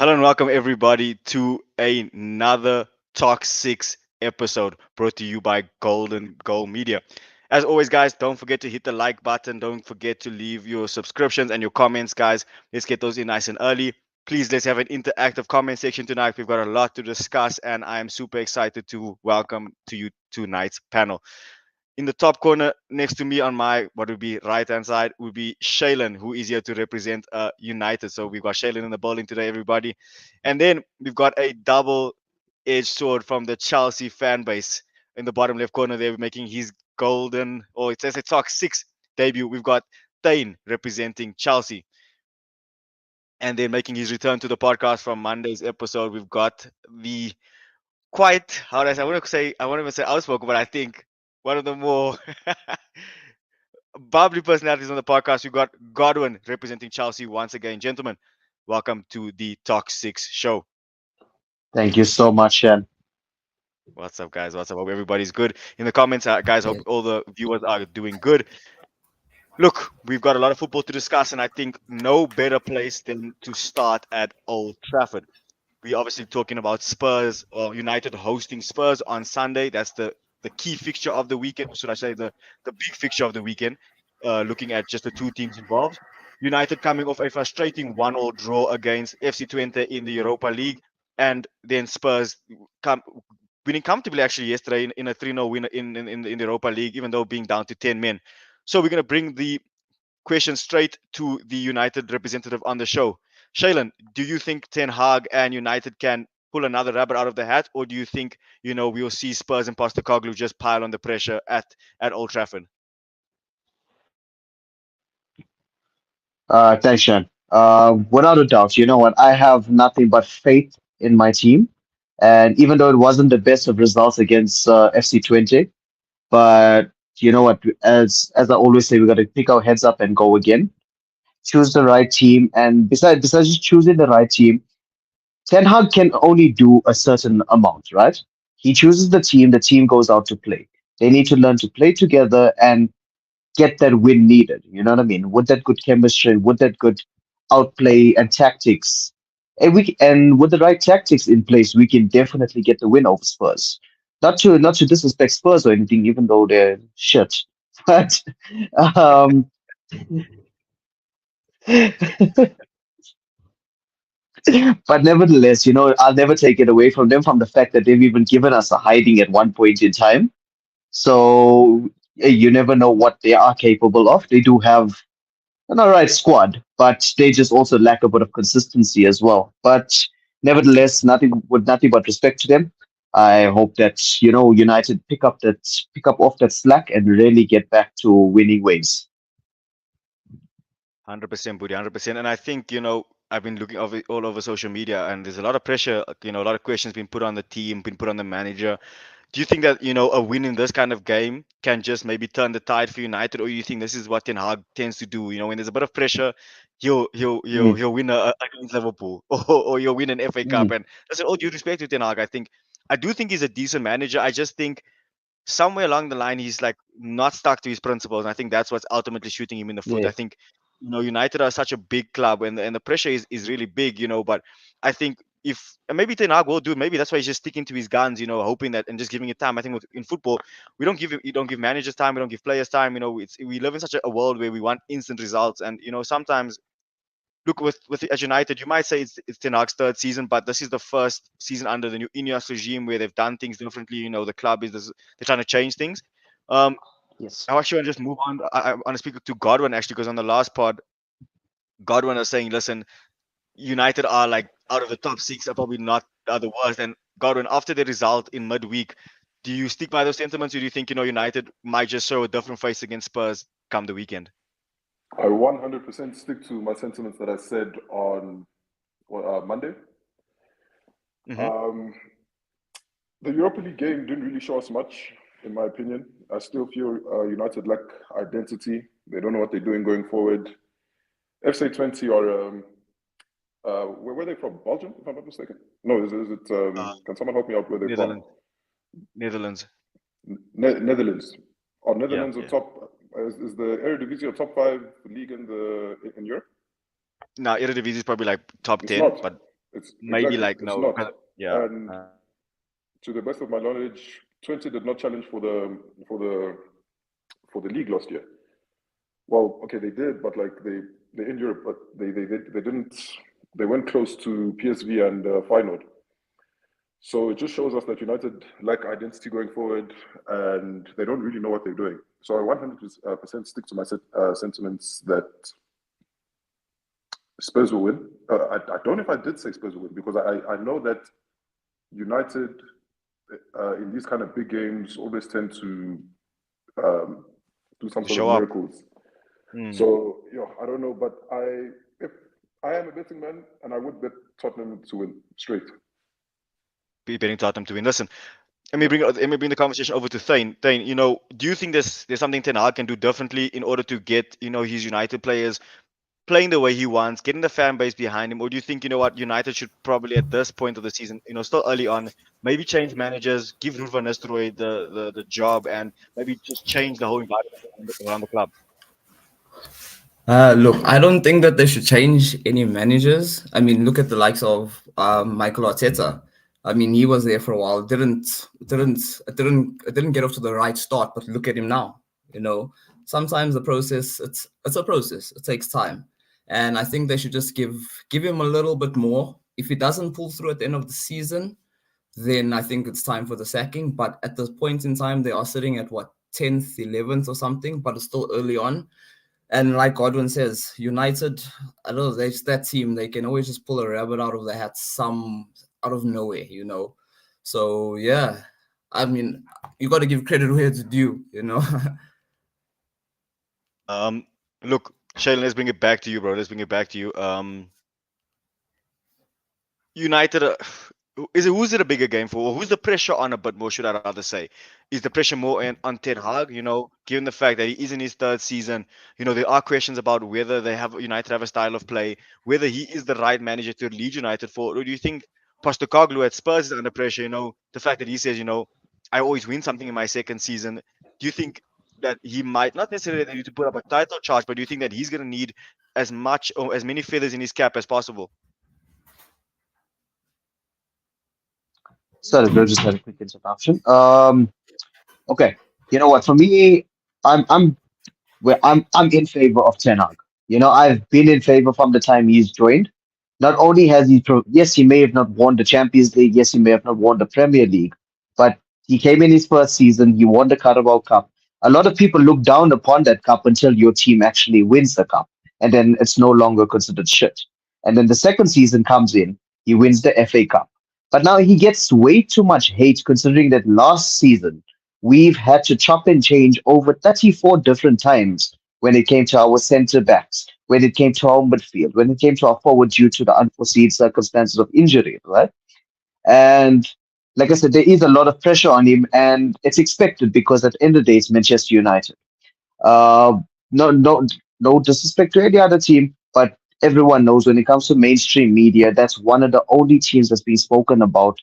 Hello and welcome everybody to another TOX-6 episode brought to you by Golden Goal Media. As always, guys, don't forget to hit the like button. Don't forget to leave your subscriptions and your comments, guys. Let's get those in nice and early. Please, let's have an interactive comment section tonight. We've got a lot to discuss, and I am super excited to welcome to you tonight's panel. In the top corner next to me on my what would be right hand side would be Shaylin, who is here to represent United. So we've got Shaylin in the building today, everybody. And then we've got a double edged sword from the Chelsea fan base in the bottom left corner there, making his golden, or it says a TOX-6 debut. We've got Thane representing Chelsea. And then making his return to the podcast from Monday's episode, we've got the quite, how do I say, I won't even say outspoken, but I think one of the more bubbly personalities on the podcast. We got Godwin representing Chelsea once again. Gentlemen, welcome to the TOX-6 show. Thank you so much, Shan. What's up, guys? What's up? Hope everybody's good. In the comments, guys, hope all the viewers are doing good. Look, we've got a lot of football to discuss, and I think no better place than to start at Old Trafford. We're obviously talking about Spurs or United hosting Spurs on Sunday. That's the key fixture of the weekend, or should I say the big fixture of the weekend, looking at just the two teams involved. United coming off a frustrating 1-all draw against FC Twente in the Europa League, and then Spurs come winning comfortably actually yesterday in a 3-0 win in the Europa League, even though being down to 10 men. So we're going to bring the question straight to the United representative on the show. Shaylin, do you think Ten Hag and United can pull another rabbit out of the hat, or do you think we'll see Spurs and Postecoglou just pile on the pressure at Old Trafford? Thanks, Shan. Without a doubt, you know what? I have nothing but faith in my team. And even though it wasn't the best of results against FC Twente, but you know what? As I always say, we got to pick our heads up and go again. Choose the right team, and besides just choosing the right team, Ten Hag can only do a certain amount, right? He chooses the team goes out to play. They need to learn to play together and get that win needed. You know what I mean? With that good chemistry, with that good outplay and tactics, and with the right tactics in place, we can definitely get the win over Spurs. Not to disrespect Spurs or anything, even though they're shit, but um, but nevertheless, you know, I'll never take it away from them from the fact that they've even given us a hiding at one point in time. So you never know what they are capable of. They do have an all right squad, but they just also lack a bit of consistency as well. But nevertheless, nothing but respect to them. I hope that United pick up off that slack and really get back to winning ways. 100%, Budi, 100%. And I think, I've been looking all over social media, and there's a lot of pressure, a lot of questions being put on the team, being put on the manager. Do you think that, a win in this kind of game can just maybe turn the tide for United, or you think this is what Ten Hag tends to do? When there's a bit of pressure, Mm, he'll win against Liverpool, or he'll win an FA Cup. mm, And that's all due respect to Ten Hag. I do think he's a decent manager. I just think somewhere along the line he's like not stuck to his principles. And I think that's what's ultimately shooting him in the foot. I yes. think United are such a big club, and the pressure is really big. But I think if and maybe Ten Hag will do it, maybe that's why he's just sticking to his guns. Hoping that and just giving it time. I think in football we don't give managers time, we don't give players time. We live in such a world where we want instant results, and sometimes look with as United, you might say it's Ten Hag's third season, but this is the first season under the new Ineos regime where they've done things differently. The club they're trying to change things. Um, Yes. I actually want to just move on. I want to speak to Godwin actually because on the last pod, Godwin was saying, listen, United are like out of the top six, are probably not are the worst. And Godwin, after the result in midweek, do you stick by those sentiments, or do you think United might just show a different face against Spurs come the weekend? I 100% stick to my sentiments that I said on Monday. Hmm. Um, the Europa League game didn't really show us much, in my opinion. I still feel United lack identity. They don't know what they're doing going forward. FC 20 or where were they from? Belgium, if I'm not mistaken. No, is it? Uh, Can someone help me out where they're from? Netherlands. Netherlands. Netherlands. Are Yeah, Netherlands a yeah. top? Is the Eredivisie a top five league in Europe? Now Eredivisie is probably like top It's 10, not. but It's maybe exactly like it's no, not. 'cause- And to the best of my knowledge, 20 did not challenge for the league last year. Well, okay, they did, but like they in Europe, but they didn't. They went close to PSV and Feyenoord. So it just shows us that United lack identity going forward, and they don't really know what they're doing. So I 100% stick to my sentiments that Spurs will win. I don't know if I did say Spurs will win because I know that United in these kind of big games always tend to um, do some to sort of show up. miracles. Mm. So yeah, I don't know, but if I am a betting man, and I would bet Tottenham to win straight. Be betting Tottenham to win. Listen, Yeah. let me bring the conversation over to Thane. Thane, do you think there's something Ten Hag can do differently in order to get his United players playing the way he wants, getting the fan base behind him, or do you think what United should probably at this point of the season, still early on, maybe change managers, give Ruud van Nistelrooy the job, and maybe just change the whole environment around the club? Look, I don't think that they should change any managers. I mean, look at the likes of Michael Arteta. I mean, he was there for a while. It didn't get off to the right start, but look at him now. You know, sometimes the process it's a process. It takes time, and I think they should just give him a little bit more. If he doesn't pull through at the end of the season, then I think it's time for the sacking. But at this point in time, they are sitting at what 10th, 11th or something, but it's still early on. And like Godwin says, United, I don't know, there's that team, they can always just pull a rabbit out of the hat some out of nowhere. So yeah, I mean, you got to give credit where it's due. Um, Look, Shane, let's bring it back to you, bro. Let's bring it back to you. United, who's it a bigger game for? Or who's the pressure on a bit more, should I rather say? Is the pressure more on Ten Hag, given the fact that he is in his third season? There are questions about whether United have a style of play, whether he is the right manager to lead United forward. Or do you think Postecoglou at Spurs is under pressure? The fact that he says, I always win something in my second season. Do you think that he might not necessarily need to put up a title charge, but do you think that he's going to need as much or as many feathers in his cap as possible? Sorry, bro, just had a quick interruption. Okay, you know what? For me, I'm I'm in favor of Ten Hag. I've been in favor from the time he's joined. Not only has yes, he may have not won the Champions League, yes, he may have not won the Premier League, but he came in his first season, he won the Carabao Cup. A lot of people look down upon that cup until your team actually wins the cup, and then it's no longer considered shit. And then the second season comes in, he wins the FA Cup. But now he gets way too much hate considering that last season we've had to chop and change over 34 different times when it came to our centre backs, when it came to our midfield, when it came to our forward due to the unforeseen circumstances of injury, right? And like I said, there is a lot of pressure on him, and it's expected because at the end of the day, it's Manchester United. Uh, no, no, no disrespect to any other team, but everyone knows when it comes to mainstream media, that's one of the only teams that's been spoken about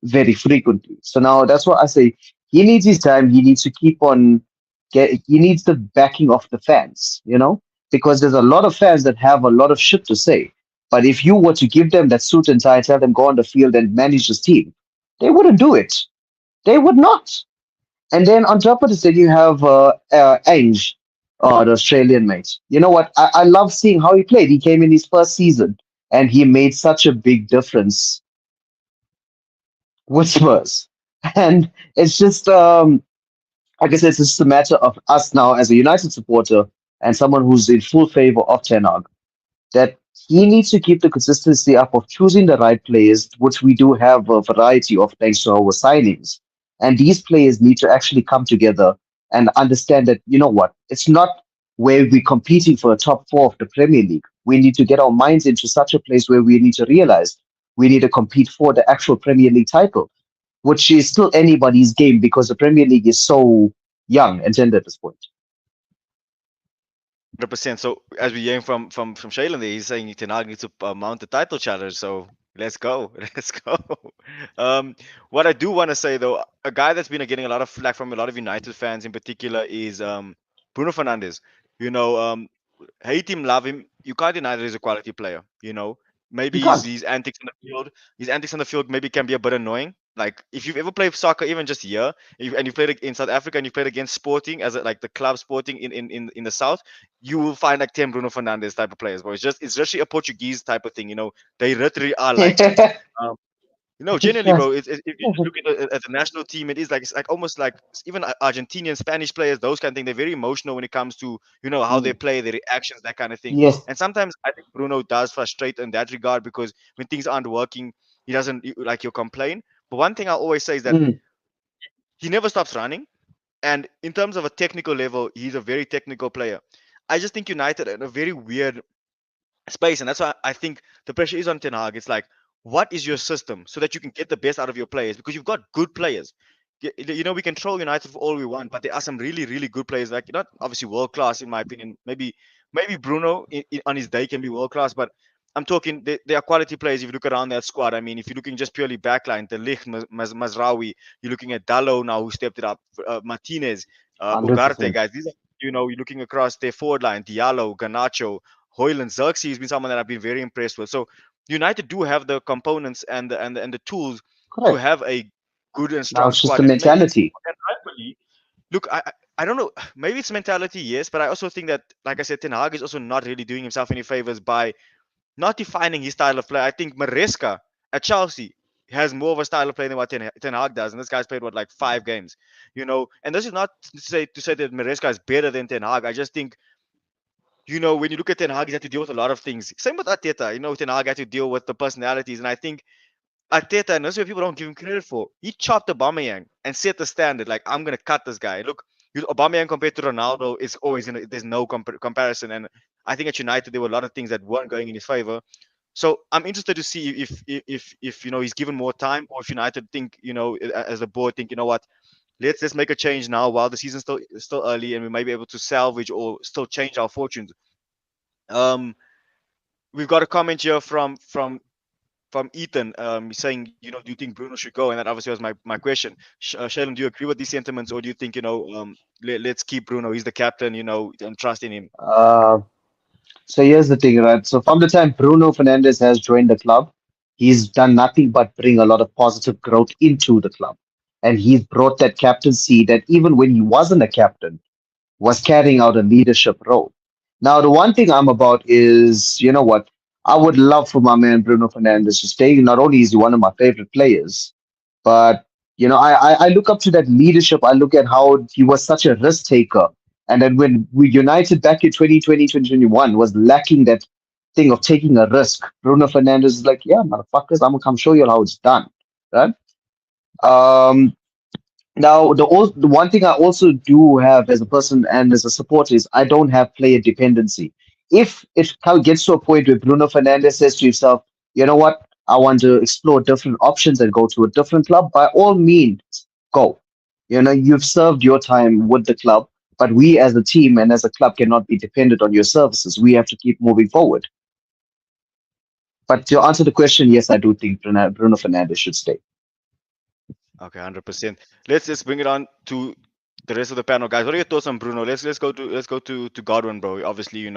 very frequently. So now that's what I say. He needs his time. He needs to keep on. He needs the backing of the fans. Because there's a lot of fans that have a lot of shit to say. But if you were to give them that suit and tie, tell them go on the field and manage this team, they wouldn't do it. They would not. And then on top of this, then you have Ange, the Australian mate. You know what? I love seeing how he played. He came in his first season and he made such a big difference with Spurs. And it's just, like I said, it's just a matter of us now as a United supporter and someone who's in full favor of Ten Hag, that he needs to keep the consistency up of choosing the right players, which we do have a variety of thanks to our signings. And these players need to actually come together and understand that, you know what, it's not where we're competing for a top four of the Premier League. We need to get our minds into such a place where we need to realize we need to compete for the actual Premier League title, which is still anybody's game because the Premier League is so young and tender at this point. 100%. So as we're hearing from Shailen there, he's saying Ten Hag needs to mount the title challenge. So let's go, let's go. What I do want to say though, a guy that's been getting a lot of flack from a lot of United fans in particular is Bruno Fernandes. You know, hate him, love him. You can't deny that he's a quality player. You maybe can't. his antics on the field maybe can be a bit annoying. Like if you've ever played soccer, even just here, and you played in South Africa and you played against Sporting like the club Sporting in the south, you will find like Tem Bruno Fernandes type of players. But it's just a Portuguese type of thing. They literally are like that. Um, generally, bro, if you just look at the national team, it's like almost like even Argentinian, Spanish players, those kind of thing. They're very emotional when it comes to how they Mm. play, their reactions, that kind of thing. Yes. And sometimes I think Bruno does frustrate in that regard because when things aren't working, he doesn't like he'll complain. But one thing I always say is that Mm. he never stops running. And in terms of a technical level, he's a very technical player. I just think United are in a very weird space, and that's why I think the pressure is on Ten Hag. It's like, what is your system so that you can get the best out of your players? Because you've got good players. We can troll United for all we want, but there are some really, really good players. Like not obviously world class in my opinion. Maybe Bruno on his day can be world class, but I'm talking they are quality players. If you look around that squad, I mean, if you're looking just purely backline, the Ligt, Mazraoui, you're looking at Dallo now who stepped it up, Martinez, Ugarte, 100%. guys. These are you're looking across their forward line, Diallo, Ganacho, Hoyland, Xerxes has been someone that I've been very impressed with. So United do have the components and the tools to Correct. have a good and Now strong it's just the squad. And maybe mentality. and I believe, look, I don't know. Maybe it's mentality, yes, but I also think that, like I said, Ten Hag is also not really doing himself any favors by not defining his style of play. I think Maresca at Chelsea has more of a style of play than what Ten Hag does, and this guy's played what like 5 games, And this is not to say that Maresca is better than Ten Hag. I just think when you look at Ten Hag, he's had to deal with a lot of things. Same with Arteta. Ten Hag had to deal with the personalities, and I think Arteta, and that's what people don't give him credit for. He chopped Aubameyang and set the standard. Like, I'm gonna cut this guy. Look, Aubameyang compared to Ronaldo is always there's no comparison. And I think at United there were a lot of things that weren't going in his favor. So I'm interested to see if he's given more time, or if United think as a board think what, let's make a change now while the season's still early and we may be able to salvage or still change our fortunes. Um, we've got a comment here from Ethan, saying, do you think Bruno should go? And that obviously was my question. Shaylin, do you agree with these sentiments, or do you think, let's keep Bruno? He's the captain, and trust in him. Uh, so here's the thing, right? So from the time Bruno Fernandes has joined the club, he's done nothing but bring a lot of positive growth into the club. And he's brought that captaincy that even when he wasn't a captain, was carrying out a leadership role. Now, the one thing I'm about is, you know what? I would love for my man Bruno Fernandes to stay. Not only is he one of my favorite players, but I look up to that leadership. I look at how he was such a risk taker. And then when we united back in 2020, 2021 was lacking that thing of taking a risk. Bruno Fernandes is like, yeah, motherfuckers, I'm gonna come show you how it's done. Right? Um, Now, the one thing I also do have as a person and as a supporter is I don't have player dependency. If it gets to a point where Bruno Fernandes says to himself, you know what, I want to explore different options and go to a different club, by all means, go. You've served your time with the club, but we as a team and as a club cannot be dependent on your services. We have to keep moving forward. But to answer the question, yes, I do think Bruno Fernandes should stay. Okay, 100%. Let's bring it on to the rest of the panel, guys. What are your thoughts on Bruno? Let's go to Godwin, bro. Obviously,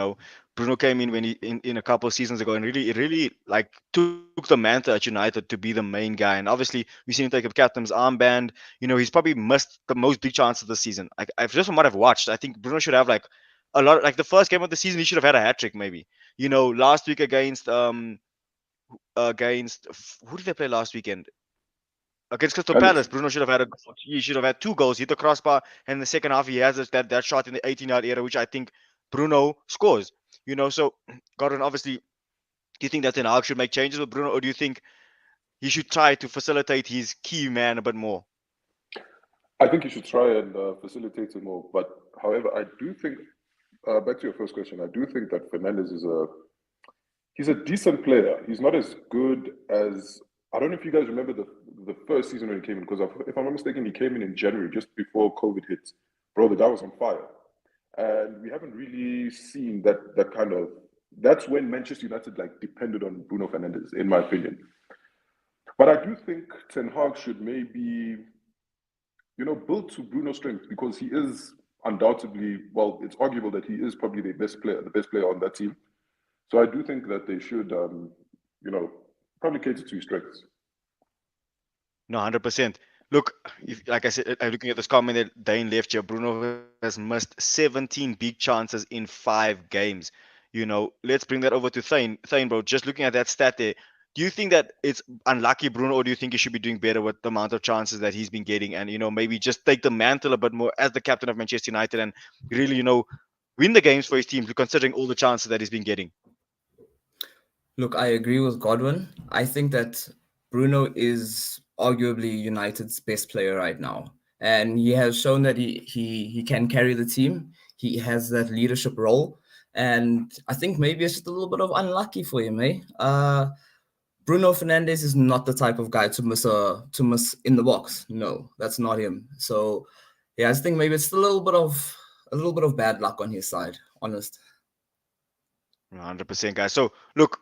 Bruno came in when in a couple of seasons ago and really like took the mantle at United to be the main guy. And obviously, we've seen him take a captain's armband. He's probably missed the most big chances this season. Like, I've just from what I've watched, I think Bruno should have like a lot. Like the first game of the season, he should have had a hat trick, maybe. Last week against who did they play last weekend? Against Crystal Palace. Palace, Bruno should have had he should have had 2 goals, hit the crossbar, and in the second half he has that shot in the 18-yard area, which I think Bruno scores. So Gordon, obviously, do you think that Ten Hag should make changes with Bruno, or do you think he should try to facilitate his key man a bit more? I think you should try and facilitate it more. But however, I do think back to your first question, I do think that Fernandez is he's a decent player. He's not as good as I don't know if you guys remember the first season when he came in because if I'm not mistaken, he came in January just before COVID hit. Bro, the guy was on fire, and we haven't really seen that kind of. That's when Manchester United like depended on Bruno Fernandes, in my opinion. But I do think Ten Hag should maybe build to Bruno's strength because he is undoubtedly it's arguable that he is probably the best player on that team. So I do think that they should probably cater to his strengths. No, 100%. Look, if, like I said, I'm looking at this comment that Dane left here. Bruno has missed 17 big chances in 5 games. Let's bring that over to Thane. Thane, bro, just looking at that stat there, do you think that it's unlucky, Bruno, or do you think he should be doing better with the amount of chances that he's been getting and, maybe just take the mantle a bit more as the captain of Manchester United and really, win the games for his team, considering all the chances that he's been getting? Look, I agree with Godwin. I think that Bruno is arguably United's best player right now, and he has shown that he can carry the team. He has that leadership role, and I think maybe it's just a little bit of unlucky for him, eh? Bruno Fernandes is not the type of guy to miss in the box. No, that's not him. So, yeah, I just think maybe it's a little bit of bad luck on his side. Honest. 100%, guys. So, look,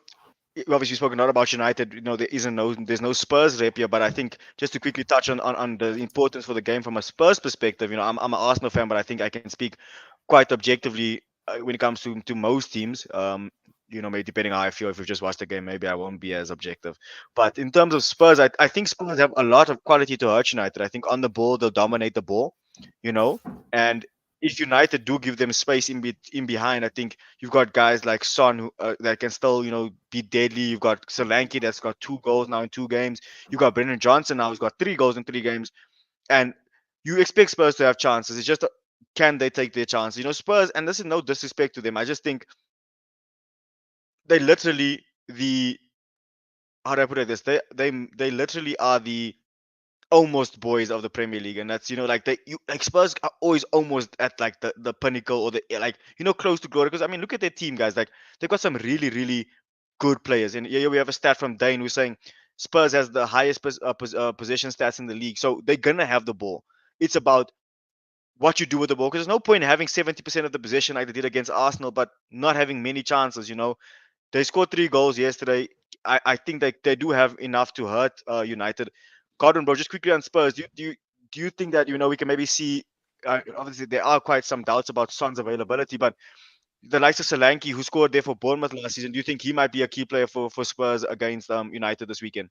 obviously spoken a lot about United. There's no Spurs rep here, but I think just to quickly touch on the importance for the game from a Spurs perspective. I'm an Arsenal fan, but I think I can speak quite objectively when it comes to most teams. Maybe depending how I feel, if we've just watched the game, maybe I won't be as objective. But in terms of Spurs, I think Spurs have a lot of quality to hurt United. I think on the ball they'll dominate the ball, and if United do give them space in behind, I think you've got guys like Son who, that can still, be deadly. You've got Solanke that's got 2 goals now in 2 games. You've got Brendan Johnson now who's got 3 goals in 3 games. And you expect Spurs to have chances. It's just, can they take their chances? Spurs, and this is no disrespect to them. I just think they literally how do I put it this? They literally are the almost boys of the Premier League, and that's like Spurs are always almost at like the pinnacle or the close to glory. Because I mean, look at their team, guys. Like they've got some really really good players, and yeah, we have a stat from Dane who's saying Spurs has the highest possession stats in the league, so they're gonna have the ball. It's about what you do with the ball, because there's no point in having 70% of the possession like they did against Arsenal, but not having many chances. They scored 3 goals yesterday. I think they do have enough to hurt United. Gordon, bro, just quickly on Spurs. Do you think that we can maybe see? Obviously, there are quite some doubts about Son's availability, but the likes of Solanke, who scored there for Bournemouth last season, do you think he might be a key player for Spurs against United this weekend?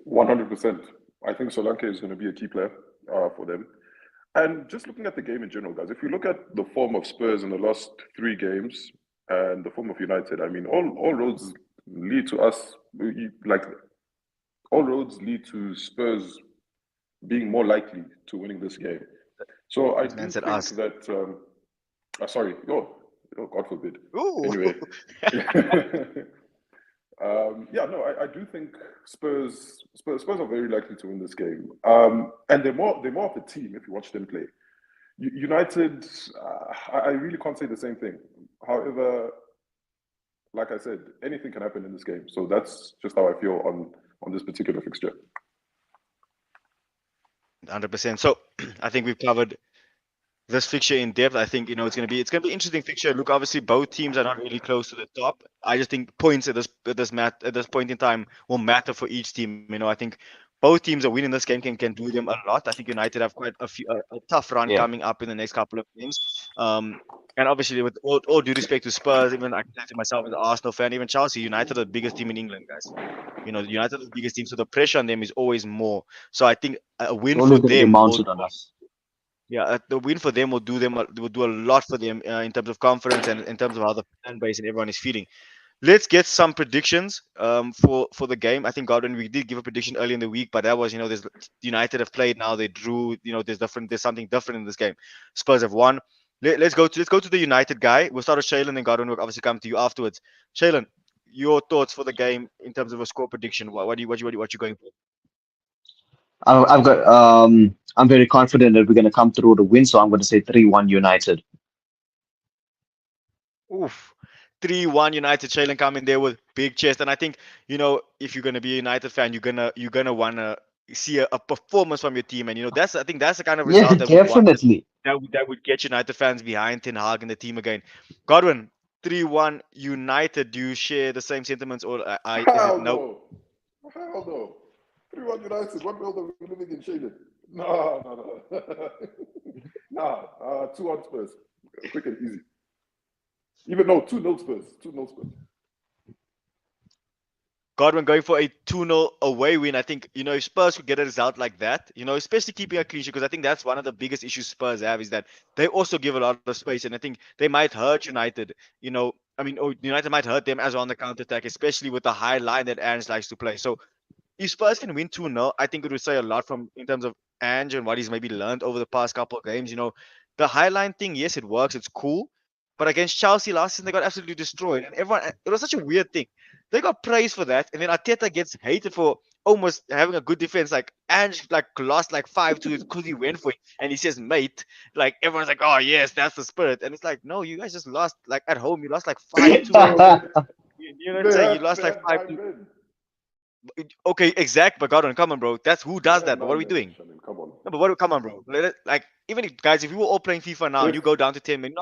100%. I think Solanke is going to be a key player for them. And just looking at the game in general, guys, if you look at the form of Spurs in the last 3 games and the form of United, I mean, all roads lead to us, like, all roads lead to Spurs being more likely to winning this game. So I This do man said think us. that, sorry, God forbid. Ooh. Anyway. Yeah, no, I do think Spurs are very likely to win this game. And they're more of a team if you watch them play. United, I really can't say the same thing. However, like I said, anything can happen in this game. So that's just how I feel on this particular fixture. 100%. So I think we've covered this fixture in depth. I think it's gonna be interesting fixture. Look, obviously both teams are not really close to the top. I just think points at this point in time will matter for each team. I think both teams are winning this game can do them a lot. I think United have quite a tough run Yeah. coming up in the next couple of games. And obviously with all due respect to Spurs, even I can say to myself as an Arsenal fan, even Chelsea, United are the biggest team in England, guys. United are the biggest team, so the pressure on them is always more. So I think a It's win always for going to be them will mounted on us. the win for them will do a lot for them in terms of confidence and in terms of how the fan base and everyone is feeling. Let's get some predictions for the game. I think Gordon, we did give a prediction early in the week, but that was there's United have played now, they drew. There's something different in this game. Spurs have won. Let's go to the United guy. We'll start with Shailen and Gordon will obviously come to you afterwards. Shailen, your thoughts for the game in terms of a score prediction. What you going for? I'm very confident that we're going to come through the win, so I'm going to say 3-1 United. Oof. 3-1 United. Shailen coming there with big chest. And I think, if you're gonna be a United fan, you're gonna wanna see a performance from your team. And I think that's the kind of Yeah, result definitely. that would get United fans behind Ten Hag and the team again. Godwin, 3-1 United. Do you share the same sentiments or is it Hell no? no. Hell no. 3-1 United. What world are we living in, Shayden? No. Nah. 2-1 Spurs. Quick and easy. Even no, 2-0 Spurs. 2-0 Spurs. Godwin going for a 2-0 away win. I think, if Spurs could get a result like that, especially keeping a clean sheet, because I think that's one of the biggest issues Spurs have is that they also give a lot of space. And I think they might hurt United, United might hurt them as well on the counter attack, especially with the high line that Ange likes to play. So if Spurs can win 2-0, I think it would say a lot from in terms of Ange and what he's maybe learned over the past couple of games. The highline thing, yes, it works, it's cool. But against Chelsea last season, they got absolutely destroyed. And everyone, it was such a weird thing. They got praised for that, and then Arteta gets hated for almost having a good defense. Like Ange, like lost like 5-2 because he went for it, and he says, "Mate," like everyone's like, "Oh yes, that's the spirit." And it's like, no, you guys just lost. Like at home, you lost like 5-2 at home. Bro, You know what I'm saying? You lost they like had five nine two. men. Okay, exact. But God, come on, bro. That's who They does had that. But what are nine we men, doing? Shannon. Come on. No, but what? Come on, bro. Like even if guys, if we were all playing FIFA now and If you go down to 10 men,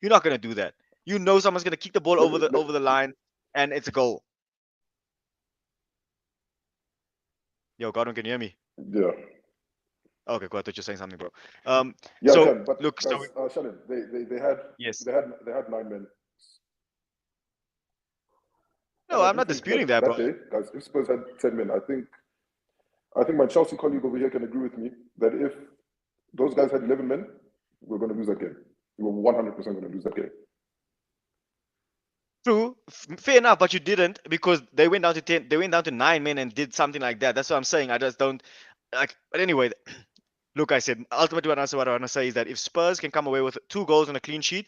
you're not gonna do that. You know someone's gonna kick the ball let over me, the let, over the line, and it's a goal. Yo, God, can you hear me? yeah, Okay, cool. I thought you were saying something, bro. Um, yeah, I so can. But look, guys, Shannon, yes. they had nine men, No, and I I'm do not think disputing that, bro. that day, guys, if Spurs had 10 men, I think my Chelsea colleague over here can agree with me that if those guys had 11 men, we're going to lose that game. We were 100% going to lose that game. True, fair enough, but you didn't because they went down to 10. They went down to 9 men and did something like that. That's what I'm saying. I just don't like. But anyway, look, I said ultimately what I want to say is that if Spurs can come away with 2 goals and a clean sheet,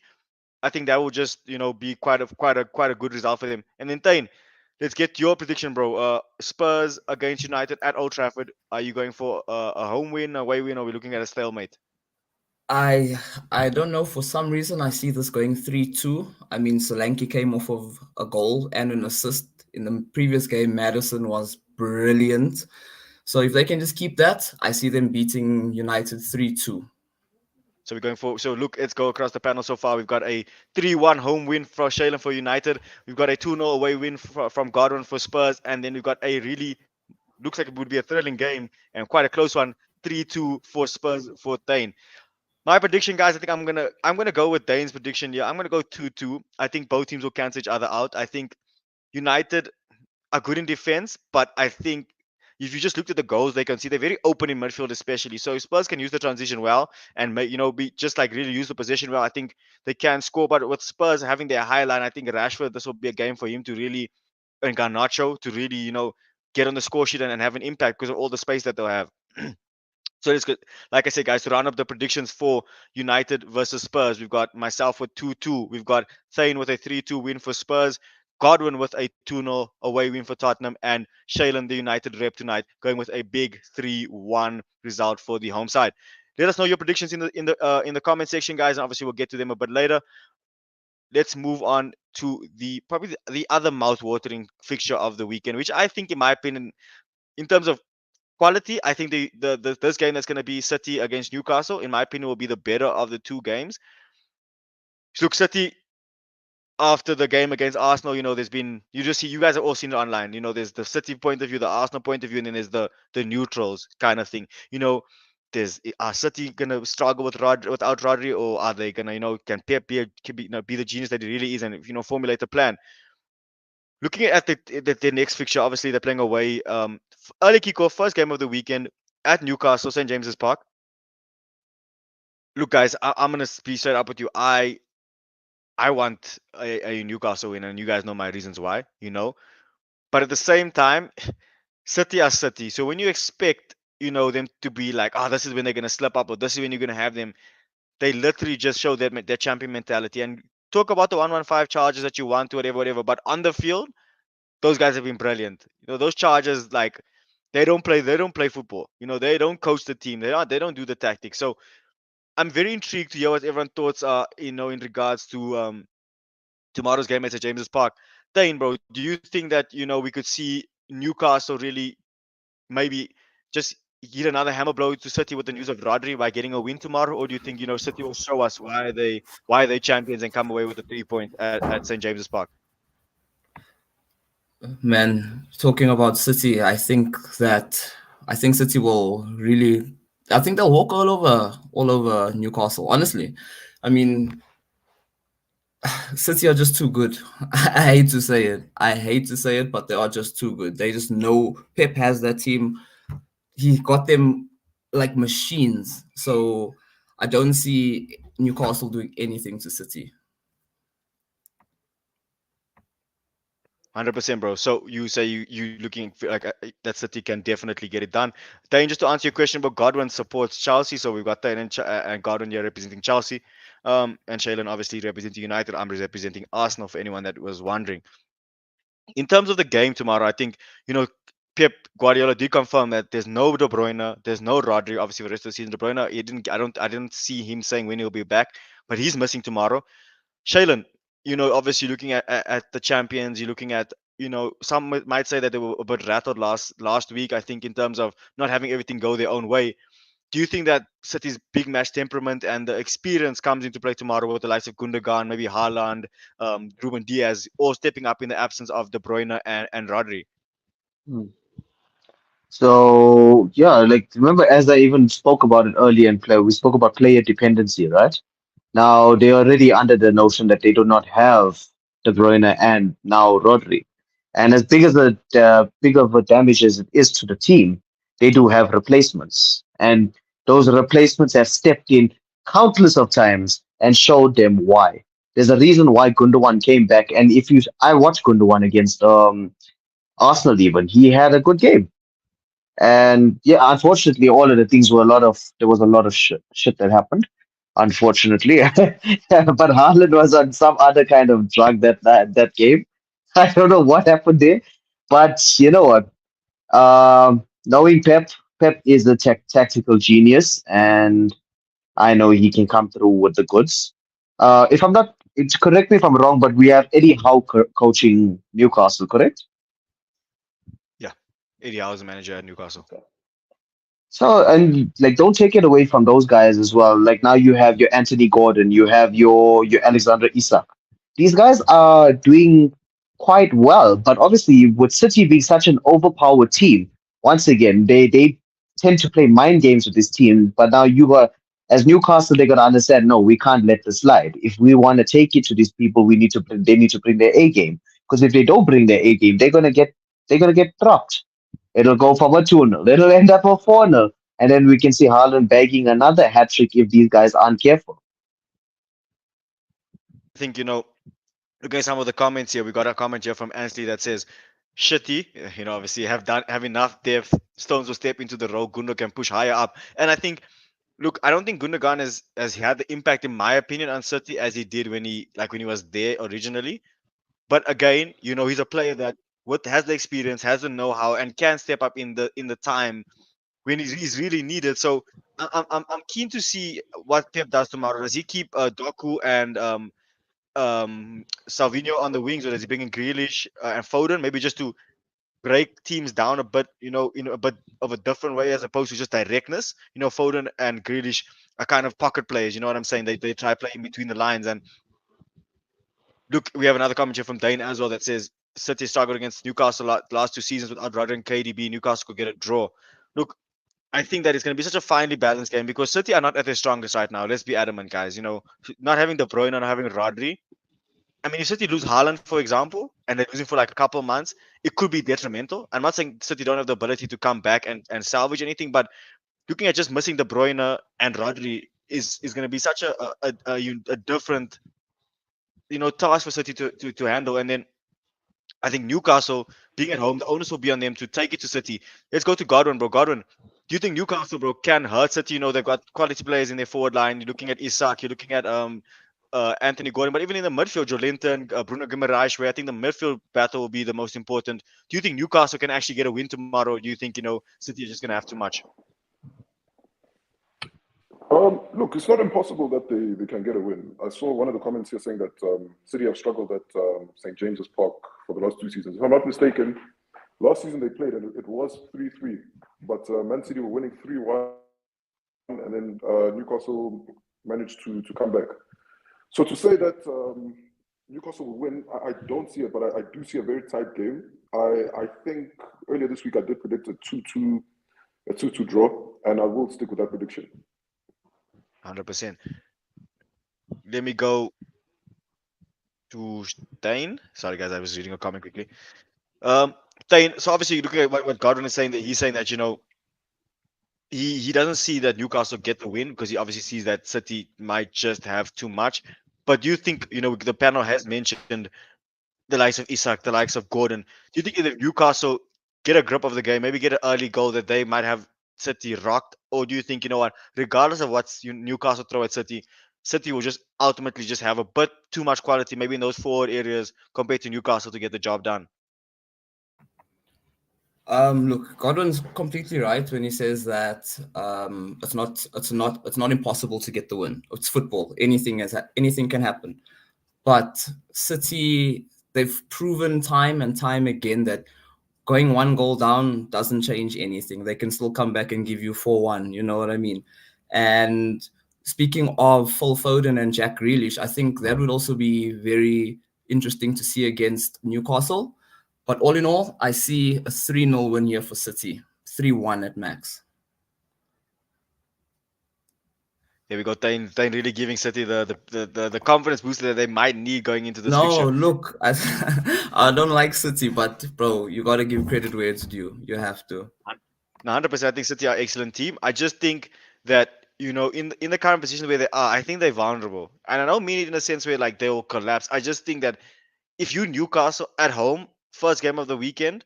I think that will just be quite a good result for them. And then Thane, let's get your prediction, bro. Spurs against United at Old Trafford. Are you going for a home win, away win, or are we looking at a stalemate? I I don't know. For some reason, I see this going 3-2. I mean, Solanke came off of a goal and an assist in the previous game. Madison was brilliant. So if they can just keep that, I see them beating United 3-2. So we're going for. So look, let's go across the panel so far. We've got a 3-1 home win for Shaylan for United. We've got a 2-0 away win from Godwin for Spurs, and then we've got a really looks like it would be a thrilling game and quite a close one. 3-2 for Spurs for Thane. My prediction, guys, I think I'm gonna go with Dane's prediction. Yeah, I'm gonna go 2-2. I think both teams will cancel each other out. I think United are good in defense, but I think if you just looked at the goals, they can see they're very open in midfield, especially. So if Spurs can use the transition well and be just like really use the possession well, I think they can score. But with Spurs having their high line, I think Rashford, this will be a game for him to really and Garnacho to really get on the score sheet and have an impact because of all the space that they'll have. So it's good. Like I said, guys, to round up the predictions for United versus Spurs, we've got myself with 2-2. We've got Thane with a 3-2 win for Spurs. Godwin with a 2-0 away win for Tottenham. And Shaylan, the United rep tonight, going with a big 3-1 result for the home side. Let us know your predictions in the comment section, guys. And obviously, we'll get to them a bit later. Let's move on to probably the other mouth-watering fixture of the weekend, which I think, in my opinion, in terms of quality, I think the this game that's going to be City against Newcastle, in my opinion, will be the better of the two games. Look, City after the game against Arsenal, there's been you just see you guys have all seen it online. There's the City point of view, the Arsenal point of view, and then there's the neutrals kind of thing. There's are City gonna struggle without Rodri, or are they gonna can Pep be the genius that he really is and formulate a plan? Looking at the next fixture, obviously they're playing away. Early kickoff, first game of the weekend at Newcastle, St James's Park. Look, guys, I'm gonna be straight up with you. I want a Newcastle win, and you guys know my reasons why. But at the same time, City are City. So when you expect them to be like, oh, this is when they're gonna slip up, or this is when you're gonna have them, they literally just show their champion mentality and talk about the 115 charges that you want to whatever. But on the field, those guys have been brilliant. Those Chargers, like they don't play football. They don't coach the team. They don't do the tactics. So I'm very intrigued to hear what everyone's thoughts are, in regards to tomorrow's game at St James's Park. Dane, bro, do you think that we could see Newcastle really maybe just hit another hammer blow to City with the news of Rodri by getting a win tomorrow, or do you think City will show us why they champions and come away with a 3 point at St James's Park? Man, talking about City, I think City will really. I think they'll walk all over Newcastle. Honestly, I mean, City are just too good. I hate to say it. I hate to say it, but they are just too good. They just know Pep has that team. He got them like machines. So I don't see Newcastle doing anything to City. 100%, bro. So you say you looking like that City can definitely get it done. Dane, just to answer your question about Godwin supports Chelsea, so we've got Dane and Godwin here representing Chelsea, and Shailen obviously representing United. I'm representing Arsenal for anyone that was wondering. In terms of the game tomorrow, I think you know Pep Guardiola did confirm that there's no De Bruyne, there's no Rodri. Obviously, for the rest of the season, De Bruyne, he didn't. I didn't see him saying when he'll be back, but he's missing tomorrow. Shailen, obviously looking at the champions, you're looking at, some might say that they were a bit rattled last week. I think in terms of not having everything go their own way. Do you think that City's big match temperament and the experience comes into play tomorrow with the likes of Gundogan, maybe Haaland, Ruben Diaz, all stepping up in the absence of De Bruyne and Rodri? Hmm. So yeah, like remember as I even spoke about it earlier in play, we spoke about player dependency, right? Now they're already under the notion that they do not have De Bruyne and now Rodri. And as big as the big of a damage as it is to the team, they do have replacements. And those replacements have stepped in countless of times and showed them why. There's a reason why Gundogan came back. And if you I watched Gundogan against Arsenal even, he had a good game. And yeah, unfortunately, all of the things were there was a lot of shit that happened, unfortunately. But Haaland was on some other kind of drug that game. I don't know what happened there. But you know what? Knowing Pep is a tactical genius, and I know he can come through with the goods. If I'm not, it's correct me if I'm wrong, but we have Eddie Howe coaching Newcastle, correct? Yeah, Eddie Howe's the manager at Newcastle. So, and like, don't take it away from those guys as well. Like now you have your Anthony Gordon, you have your Alexander Isak. These guys are doing quite well, but obviously with City being such an overpowered team, once again they tend to play mind games with this team. But now you are as Newcastle, they gotta understand. No, we can't let this slide. If we want to take it to these people, they need to bring their A game. Because if they don't bring their A game, they're gonna get dropped. It'll go from a 2-0. It'll end up a 4-0. And then we can see Haaland bagging another hat trick if these guys aren't careful. I think, looking at some of the comments here, we got a comment here from Ansley that says, "Shitty, obviously have enough depth. Stones will step into the role. Gundo can push higher up." And I think, look, I don't think Gundogan has had the impact, in my opinion, on City as he did when he was there originally. But again, he's a player that has the experience, has the know-how, and can step up in the time when he's really needed. So I'm keen to see what Pep does tomorrow. Does he keep Doku and Salvino on the wings, or does he bring in Grealish and Foden, maybe just to break teams down a bit, in a bit of a different way as opposed to just directness? Foden and Grealish are kind of pocket players. You know what I'm saying? They try playing between the lines. And look, we have another comment here from Dane as well that says City struggled against Newcastle last 2 seasons without Rodri and KDB. Newcastle could get a draw. Look, I think that it's going to be such a finely balanced game because City are not at their strongest right now. Let's be adamant, guys. Not having De Bruyne, not having Rodri. I mean, if City lose Haaland, for example, and they're losing for like a couple of months, it could be detrimental. I'm not saying City don't have the ability to come back and salvage anything, but looking at just missing De Bruyne and Rodri is going to be such a different task for City to handle. And then I think Newcastle being at home, the onus will be on them to take it to City. Let's go to Godwin, bro. Godwin, do you think Newcastle, bro, can hurt City? They've got quality players in their forward line. You're looking at Isak, you're looking at Anthony Gordon, but even in the midfield, Jolinton, Bruno Guimaraes, where I think the midfield battle will be the most important. Do you think Newcastle can actually get a win tomorrow? Or do you think City is just going to have too much? Look, it's not impossible that they can get a win. I saw one of the comments here saying that City have struggled at St. James's Park for the last 2 seasons. If I'm not mistaken, last season they played and it was 3-3, but Man City were winning 3-1, and then Newcastle managed to come back. So to say that Newcastle will win, I don't see it, but I do see a very tight game. I think earlier this week I did predict a 2-2 draw, and I will stick with that prediction. 100%. Let me go to Stein. Sorry, guys, I was reading a comment quickly. Um, Stein. So obviously, looking at what Godwin is saying, that he's saying that he doesn't see that Newcastle get the win because he obviously sees that City might just have too much. But do you think the panel has mentioned the likes of Isak, the likes of Gordon? Do you think if Newcastle get a grip of the game, maybe get an early goal, that they might have City rocked? Or do you think, what, regardless of what Newcastle throw at City, City will just ultimately just have a bit too much quality, maybe in those forward areas compared to Newcastle to get the job done? Look, Godwin's completely right when he says that it's not impossible to get the win. It's football. Anything can happen. But City, they've proven time and time again that going one goal down doesn't change anything. They can still come back and give you 4-1. You know what I mean? And speaking of Phil Foden and Jack Grealish, I think that would also be very interesting to see against Newcastle. But all in all, I see a 3-0 win here for City, 3-1 at max. There we go. Tain really giving City the confidence booster that they might need going into this No, fixture. look, I don't like City, but bro, you got to give credit where it's due. You have to. 100%. I think City are an excellent team. I just think that in the current position where they are, I think they're vulnerable, and I don't mean it in a sense where like they will collapse. I just think that if you Newcastle at home, first game of the weekend,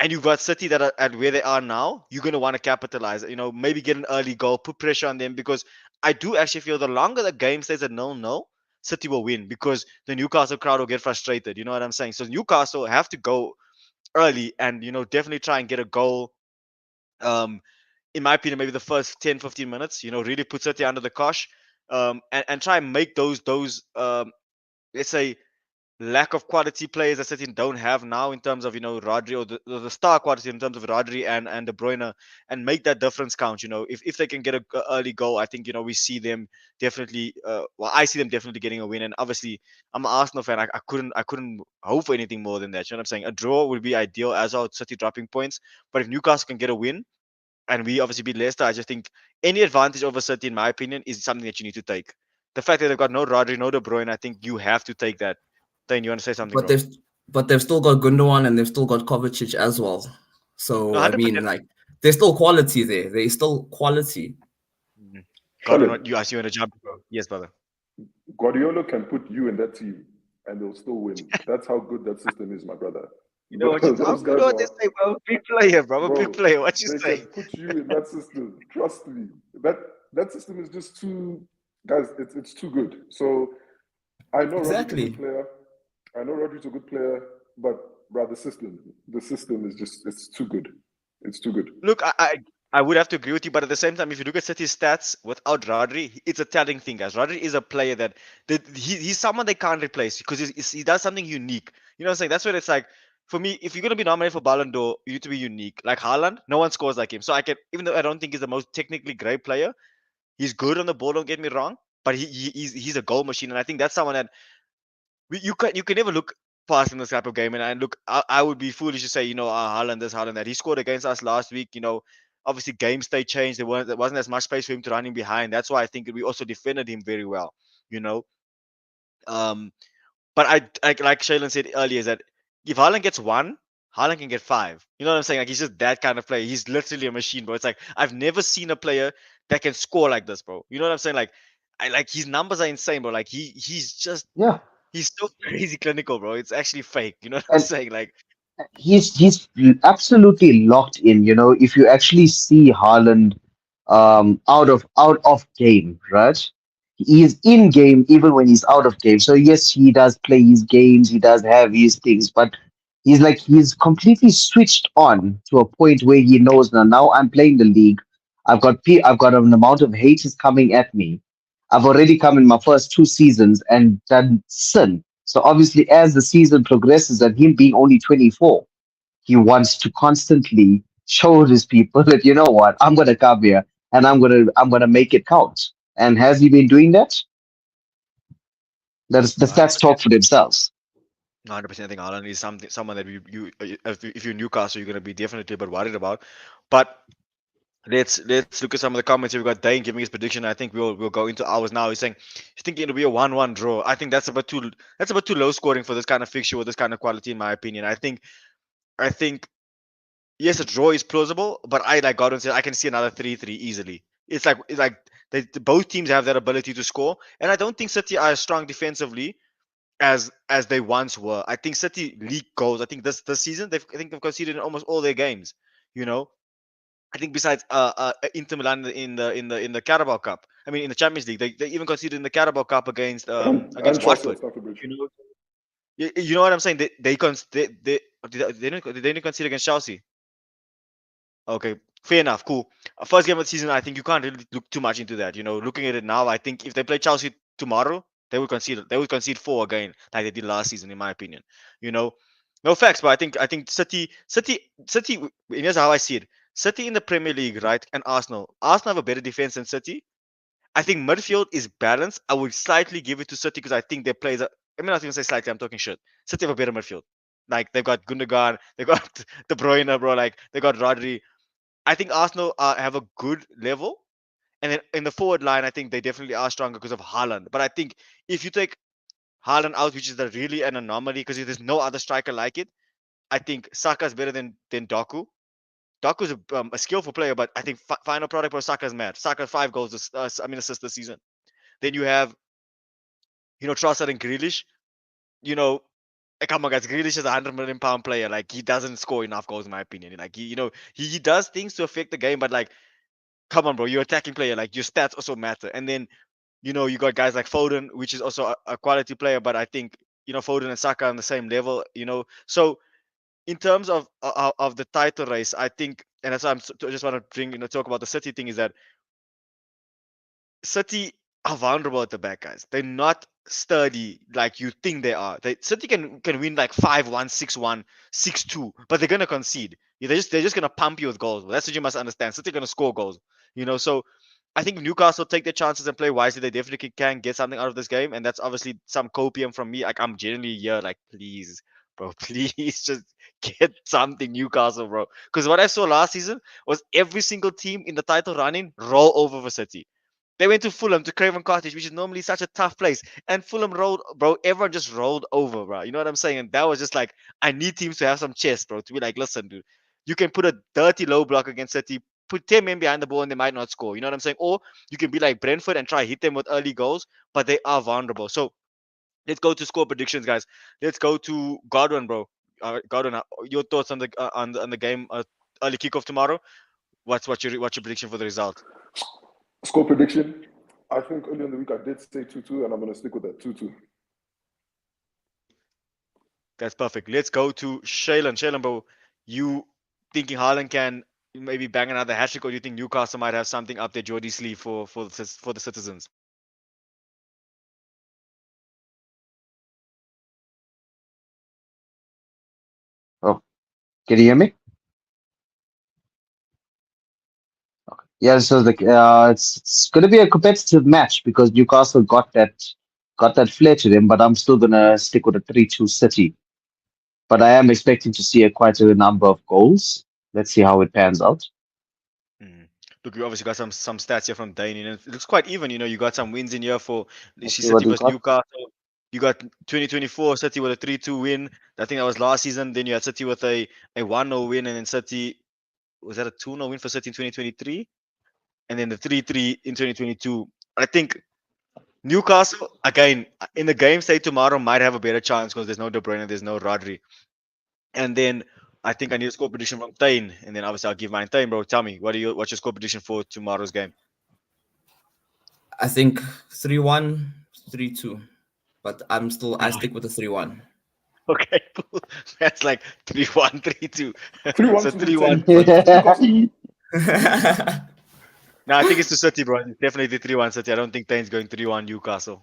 and you've got City that are at where they are now, you're gonna want to capitalize. Maybe get an early goal, put pressure on them, because I do actually feel the longer the game stays at 0-0, City will win because the Newcastle crowd will get frustrated. You know what I'm saying? So Newcastle have to go early and definitely try and get a goal. Um, in my opinion, maybe the first 10, 15 minutes, really put City under the cosh, and try and make those let's say lack of quality players that City don't have now in terms of Rodri, or the star quality in terms of Rodri and De Bruyne, and make that difference count. If they can get a early goal, I think we see them definitely. Well, I see them definitely getting a win, and obviously I'm an Arsenal fan. I couldn't hope for anything more than that. You know what I'm saying? A draw would be ideal, as are City dropping points. But if Newcastle can get a win, and we obviously beat Leicester, I just think any advantage over City, in my opinion, is something that you need to take. The fact that they've got no Rodri, no De Bruyne, I think you have to take that. Then you want to say something, But bro? they've still got Gundogan and they've still got Kovacic as well. No, So I mean, 100%. like, there's still quality there. There's still quality. God, Colin, not you. I see you in a jump, bro. Yes, brother. Guardiola can put you in that team and they'll still win. That's how good that system is, my brother. You know what? Those You know guys what they are, say, bro. Big player, bro. I'm a big bro. player. What you They say? can put you in that system. Trust me. That system is just too, guys. It's too good. So I know Rodri's a good Exactly. player. I know Rodri's a good player, but bro, the system is just it's too good. It's too good. Look, I would have to agree with you, but at the same time, if you look at City's stats without Rodri, it's a telling thing, guys. Rodri is a player that he's someone they can't replace because he does something unique. You know what I'm saying? That's what it's like. For me, if you're gonna be nominated for Ballon d'Or, you need to be unique. Like Haaland, no one scores like him. So I can, even though I don't think he's the most technically great player, he's good on the ball. Don't get me wrong, but he's a goal machine, and I think that's someone that you can never look past in this type of game. And look, I would be foolish to say, Haaland this, Haaland that. He scored against us last week. Obviously game state changed. There wasn't as much space for him to running behind. That's why I think we also defended him very well. You know, um, but like Shailen said earlier, is that if Haaland gets one, Haaland can get five. You know what I'm saying? Like he's just that kind of player. He's literally a machine, bro. It's like I've never seen a player that can score like this, bro. You know what I'm saying? Like I like his numbers are insane, bro. Like he's just Yeah, he's so crazy clinical, bro. It's actually fake. You know what I'm and saying? Like, he's absolutely locked in. You know, if you actually see Haaland out of game, right? He is in game even when he's out of game. So yes, he does play his games, he does have his things, but he's completely switched on to a point where he knows now I'm playing the league. I've got an amount of haters coming at me. I've already come in my first two seasons and done sin. So obviously, as the season progresses, and him being only 24, he wants to constantly show these people that you know what, I'm gonna come here and I'm gonna make it count. And has he been doing that? That's the no, stats 100%. talk for themselves. 100%. I think Haaland is someone that if you're Newcastle, you're gonna be definitely a bit worried about. But Let's look at some of the comments here. We got Dane giving his prediction. I think we'll go into ours now. He's saying he's thinking it'll be a 1-1 draw. I think that's about too low scoring for this kind of fixture with this kind of quality, in my opinion. I think yes, a draw is plausible, but I like Gordon said I can see another 3-3 easily. It's like both teams have that ability to score, and I don't think City are as strong defensively as they once were. I think City leak goals. I think this season they've conceded in almost all their games. You know, I think besides Inter Milan in the Carabao Cup. I mean, in the Champions League, they even conceded in the Carabao Cup And against Chelsea at Watford. Stamford Bridge. You know, you know what I'm saying? They didn't concede against Chelsea. Okay, fair enough. Cool. First game of the season, I think you can't really look too much into that. You know, looking at it now, I think if they play Chelsea tomorrow, they would concede. They would concede four again, like they did last season, in my opinion. You know, no facts, but I think City. And here's how I see it: City in the Premier League, right, and Arsenal. Arsenal have a better defense than City. I think midfield is balanced. I would slightly give it to City because I think their players are. I mean, not even say slightly. I'm talking shit. City have a better midfield. Like they've got Gundogan, they've got De Bruyne, bro. Like they got Rodri. I think Arsenal have a good level, and then in the forward line, I think they definitely are stronger because of Haaland. But I think if you take Haaland out, which is really an anomaly because there's no other striker like it, I think Saka's better than Doku. Doku's a skillful player, but I think final product for Saka's mad. Saka 5 goals, assists this season. Then you have Trossard and Grealish. You know, come on, guys. Grealish is a £100 million player. Like he doesn't score enough goals, in my opinion. Like he does things to affect the game, but like come on, bro, you're attacking player. Like your stats also matter. And then you got guys like Foden, which is also a quality player, but I think Foden and Saka on the same level. So in terms of the title race, I think, and that's why I just want to bring talk about the City thing is that City are vulnerable at the back, guys. They're not sturdy like you think they are. City can win like 5-1, 6-1, 6-2, but they're gonna concede. They're just gonna pump you with goals. That's what you must understand. City are gonna score goals. So I think if Newcastle take their chances and play wisely, they definitely can get something out of this game, and that's obviously some copium from me. Like I'm genuinely here, like please, bro, please just get something, Newcastle, bro. Because what I saw last season was every single team in the title running roll over for City. They went to Fulham, to Craven Cottage, which is normally such a tough place. And Fulham rolled, bro. Everyone just rolled over, bro. You know what I'm saying? And that was just like, I need teams to have some chest, bro. To be like, listen, dude, you can put a dirty low block against City, put 10 men behind the ball, and they might not score. You know what I'm saying? Or you can be like Brentford and try hit them with early goals, but they are vulnerable. So let's go to score predictions, guys. Let's go to Godwin, bro. Godwin, your thoughts on the game, early kickoff tomorrow? What's your prediction for the result? Score prediction. I think earlier in the week I did say 2-2, and I'm going to stick with that 2-2. That's perfect. Let's go to Shailen. Shailen, bro, you thinking Haaland can maybe bang another hat trick, or do you think Newcastle might have something up their Geordie sleeve for the citizens? Oh, can you hear me? Yeah, so it's going to be a competitive match because Newcastle got that flair to them, but I'm still gonna stick with a 3-2 City. But I am expecting to see quite a number of goals. Let's see how it pans out. Mm. Look, you obviously got some stats here from Dane, and it looks quite even. You got some wins in here for Let's see see what City we versus got. Newcastle. You got 2024 City with a 3-2 win. I think that was last season. Then you had City with a 1-0 win, and then City was that a 2-0 win for City in 2023, and then the 3-3 in 2022. I think Newcastle again in the game say tomorrow might have a better chance because there's no De Bruyne, there's no Rodri, and then I think I need a score prediction from Tain, and then obviously I'll give mine. Tain, bro, tell me what's your score prediction for tomorrow's game? I think 3-1, 3-2. But I stick with the 3-1. Okay, cool. That's like 3-1, 3-2. 3-1 So to 3-1. Newcastle. No, I think it's to City, bro. It's definitely 3-1 City. I don't think Tain's going 3-1 Newcastle.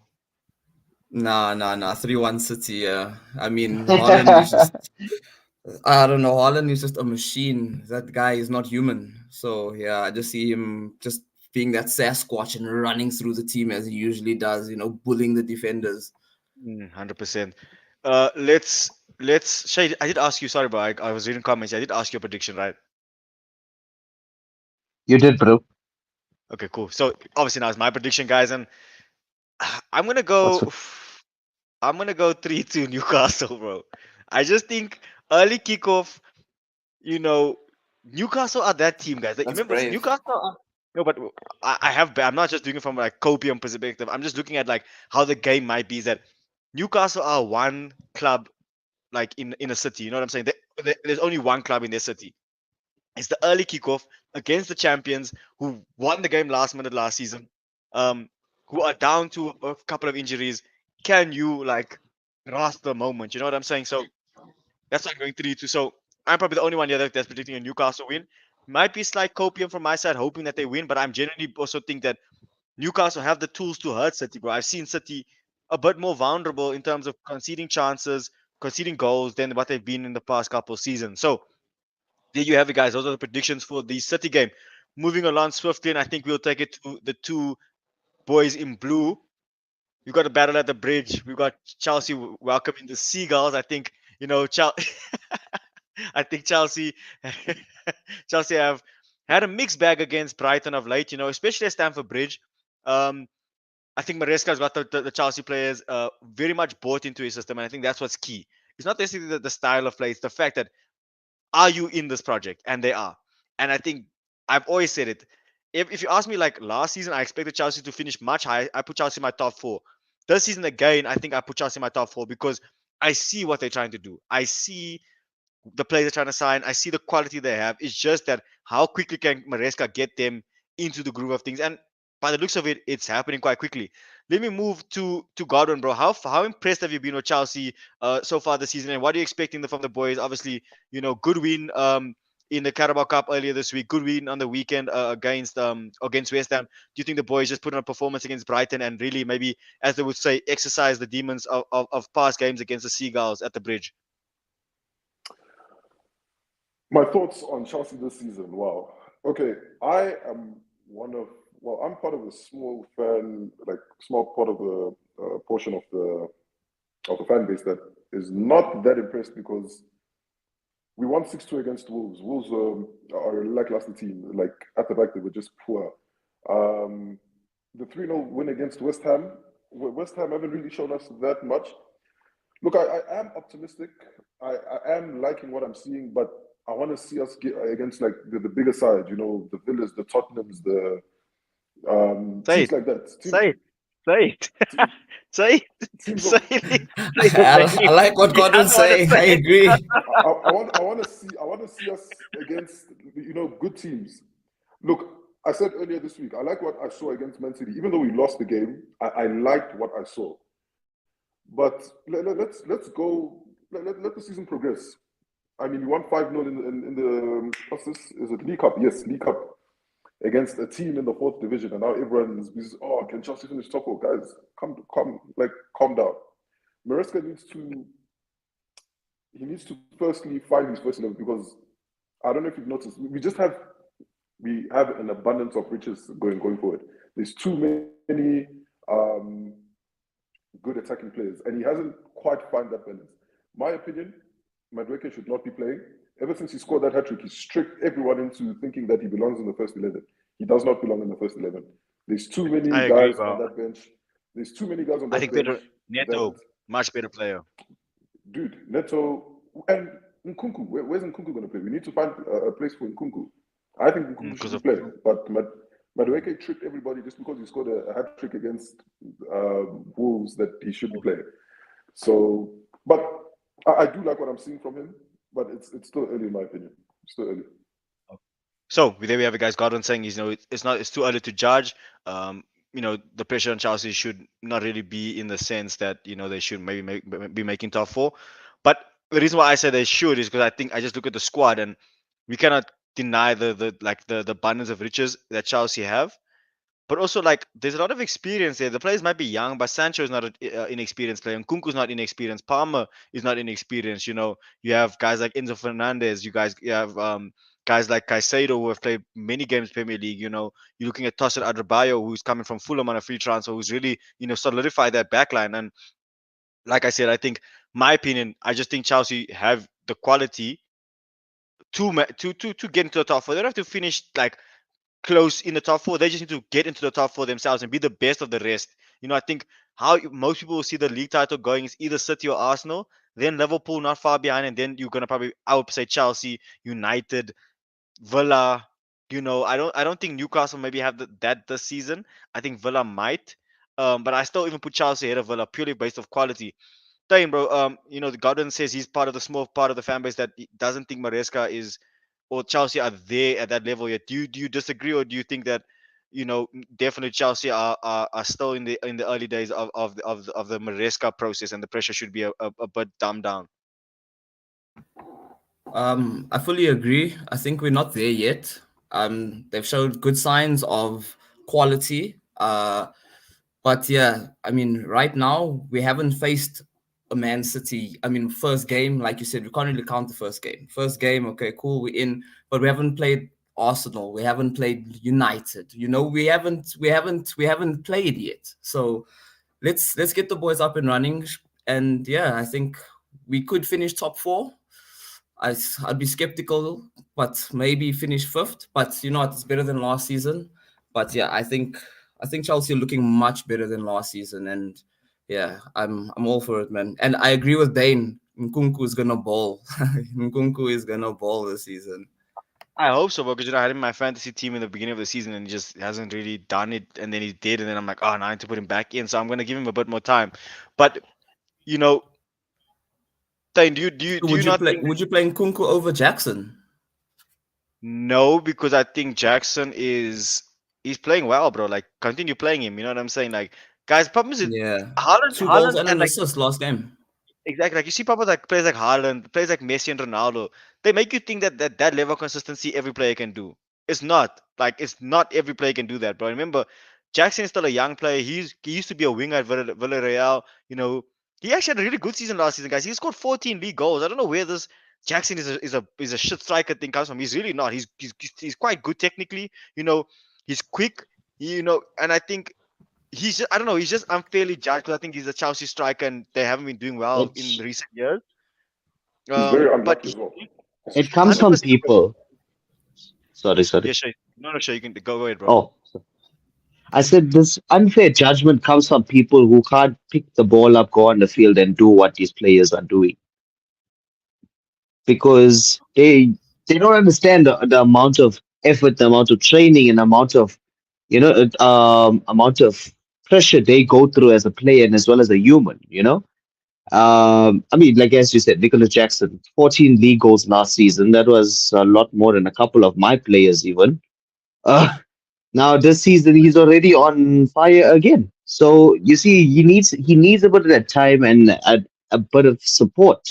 No, no, no. 3-1 City. Yeah. I mean, Holland is just, I don't know. Holland is just a machine. That guy is not human. So, yeah, I just see him just being that Sasquatch and running through the team as he usually does, bullying the defenders. 100%. Let's Shay, I did ask you, sorry, bro. I was reading comments. I did ask your prediction, right? You did, bro. Okay, cool. So obviously now it's my prediction, guys, and I'm gonna What's go. I'm gonna go 3-2 Newcastle, bro. I just think early kickoff. You know, Newcastle are that team, guys. Like, you That's remember brave. Newcastle? No, but I'm not just doing it from like copium perspective. I'm just looking at like how the game might be. Is that Newcastle are one club like in a city. You know what I'm saying? There's only one club in their city. It's the early kickoff against the champions who won the game last minute last season, um, who are down to a couple of injuries. Can you like grasp the moment? You know what I'm saying? So that's why I'm going 3-2. So I'm probably the only one here that's predicting a Newcastle win. Might be slight copium from my side, hoping that they win, but I'm genuinely also think that Newcastle have the tools to hurt City, bro. I've seen City a bit more vulnerable in terms of conceding chances, conceding goals than what they've been in the past couple of seasons. So there you have it, guys. Those are the predictions for the City game. Moving along swiftly, and I think we'll take it to the two boys in blue. We've got a battle at the bridge. We've got Chelsea welcoming the Seagulls. I think, I think Chelsea Chelsea have had a mixed bag against Brighton of late, especially at Stamford Bridge. Um, I think Maresca's got the Chelsea players very much bought into his system, and I think that's what's key. It's not necessarily the style of play, it's the fact that are you in this project? And they are. And I think I've always said it. If you ask me, like last season, I expected Chelsea to finish much higher. I put Chelsea in my top four. This season again, I think I put Chelsea in my top four because I see what they're trying to do. I see the players they're trying to sign. I see the quality they have. It's just that how quickly can Maresca get them into the groove of things? And by the looks of it, it's happening quite quickly. Let me move to Godwin, bro. How impressed have you been with Chelsea so far this season, and what are you expecting from the boys? Obviously, good win in the Carabao Cup earlier this week. Good win on the weekend against West Ham. Do you think the boys just put on a performance against Brighton and really maybe, as they would say, exercise the demons of past games against the Seagulls at the bridge? My thoughts on Chelsea this season. Wow. Okay, I am one of. Well, I'm part of a small fan, like small part of the portion of the fan base that is not that impressed because we won 6-2 against Wolves. Wolves are a lackluster team. Like at the back, they were just poor. Um, the 3-0 win against West Ham. West Ham haven't really shown us that much. Look, I am optimistic. I am liking what I'm seeing, but I want to see us get against like the bigger side, the Villas, the Tottenhams, the Say teams it. like that. Say it. Say it. Te- say it. teams of Say it. Say it, I baby. like what He Godwin's doesn't want to saying. say I it. agree. I want to see us against good teams. Look, I said earlier this week, I like what I saw against Man City. Even though we lost the game, I liked what I saw. But let's go. Let the season progress. I mean, you won 5-0 in the what's this? Is it League Cup? Yes, League Cup against a team in the fourth division, and now everyone's can Chelsea finish top four? Guys, calm down. Maresca needs to firstly find his first 11 because I don't know if you've noticed, we have an abundance of riches going forward. There's too many good attacking players, and he hasn't quite found that balance. My opinion, Madueke should not be playing. Ever since he scored that hat trick, he's tricked everyone into thinking that he belongs in the first 11. He does not belong in the first 11. There's too many I agree, guys on bro. that bench. There's too many guys on I that think bench Pedro that, Neto, much better player. dude, Neto and Nkunku. Where's Nkunku going to play? We need to find a place for Nkunku. I think Nkunku should Because be of playing, but Madueke tricked everybody just because he scored a hat trick against Wolves that he should be playing. So, but I do like what I'm seeing from him, but it's still early in my opinion. It's still early. So there we have it, guys. Gordon saying it's too early to judge. The pressure on Chelsea should not really be in the sense that they should maybe be making top four. But the reason why I say they should is because I think I just look at the squad and we cannot deny the abundance of riches that Chelsea have. But also, like, there's a lot of experience there. The players might be young, but Sancho is not an inexperienced player. Nkunku's not inexperienced. Palmer is not inexperienced. You have guys like Enzo Fernandez. You have guys like Caicedo who have played many games Premier League. You're looking at Tosin Adebayo, who's coming from Fulham on a free transfer, who's really solidified that backline. And like I said, I think my opinion, I just think Chelsea have the quality to get into the top four. They don't have to finish like close in the top four. They just need to get into the top four themselves and be the best of the rest. I think how most people will see the league title going is either City or Arsenal, then Liverpool not far behind, and then you're gonna probably, I would say, Chelsea, United, Villa. I don't think Newcastle maybe have that this season. I think Villa might. But I still even put Chelsea ahead of Villa purely based off quality. Dane, bro, the Gordon says he's part of the small part of the fan base that doesn't think Maresca is or Chelsea are there at that level yet. Do you disagree, or do you think that definitely Chelsea are still in the early days of the Maresca process, and the pressure should be a bit dumbed down? I fully agree. I think we're not there yet. They've showed good signs of quality. But yeah, I mean, right now we haven't faced a Man City. I mean, first game, like you said, we can't really count the first game. First game, okay, cool, we're in, but we haven't played Arsenal. We haven't played United. We haven't played yet. So let's get the boys up and running. And yeah, I think we could finish top four. I'd be skeptical, but maybe finish fifth. But you know what? It's better than last season. But yeah, I think Chelsea are looking much better than last season, and yeah, I'm all for it, man. And I agree with Dane. Nkunku is gonna ball. Nkunku is gonna ball this season. I hope so, because I had him in my fantasy team in the beginning of the season, and he just hasn't really done it. And then he did, and then I'm like, oh, now I need to put him back in. So I'm gonna give him a bit more time. But you know, Dane, do you Would you not play? think? Would you play Nkunku over Jackson? No, because I think Jackson he's playing well, bro. Like, continue playing him. You know what I'm saying? Like, guys, problem is Yeah, Haaland, 2 goals and and an like assist last game. exactly, like you see people like players like Haaland, players like Messi and Ronaldo. They make you think that level of consistency every player can do. It's not. Like, it's not every player can do that, bro. Remember, Jackson is still a young player. He used to be a winger at Villarreal. He actually had a really good season last season, guys. He scored 14 league goals. I don't know where this Jackson is a shit striker thing comes from. He's really not. He's quite good technically. He's quick. And I think I don't know, he's just unfairly judged because I think he's a Chelsea striker and they haven't been doing well in It's recent years. He's very But unlucky he, as well. it comes from 100%. people. Sorry, sorry. Yeah, sure. No, sure. You can go ahead, bro. Oh, I said this unfair judgment comes from people who can't pick the ball up, go on the field, and do what these players are doing because they don't understand the amount of effort, the amount of training, and amount of pressure they go through as a player and as well as a human. I mean, like as you said, Nicholas Jackson, 14 league goals last season. That was a lot more than a couple of my players even. Uh, Now this season he's already on fire again. So you see, he needs a bit of that time and a bit of support.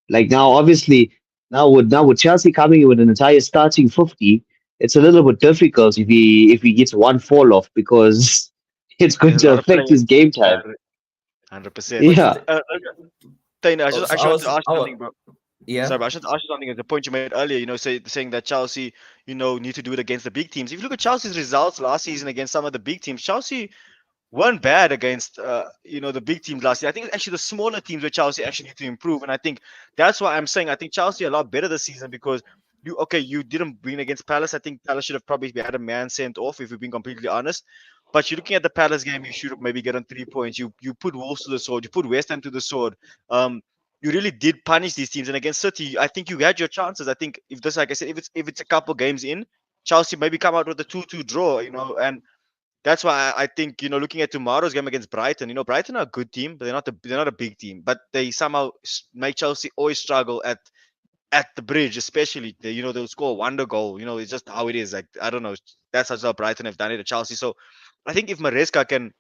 Like now, obviously, now with Chelsea coming in with an entire starting 50, it's a little bit difficult if he gets one fall off because it's going There's a to lot of affect players. his game Yeah, time. 100%. But Yeah, Tane, I oh, just so actually want to ask you I something, was, bro. yeah, Sorry, but I should ask you something. At the point you made earlier, saying that Chelsea, need to do it against the big teams. If you look at Chelsea's results last season against some of the big teams, Chelsea weren't bad against the big teams last year. I think it's actually the smaller teams where Chelsea actually need to improve, and I think that's why I'm saying I think Chelsea are a lot better this season because you didn't win against Palace. I think Palace should have probably had a man sent off if we're being completely honest. But you're looking at the Palace game, you should have maybe gotten 3 points. You put Wolves to the sword, you put West Ham to the sword. You really did punish these teams, and against City, I think you had your chances. I think if this, like I said, if it's a couple games in, Chelsea maybe come out with a 2-2 draw, and that's why I think looking at tomorrow's game against Brighton, Brighton are a good team, but they're not a big team. But they somehow make Chelsea always struggle at the bridge, especially. They'll score a wonder goal. It's just how it is. Like I don't know, that's how Brighton have done it to Chelsea. So I think if Maresca can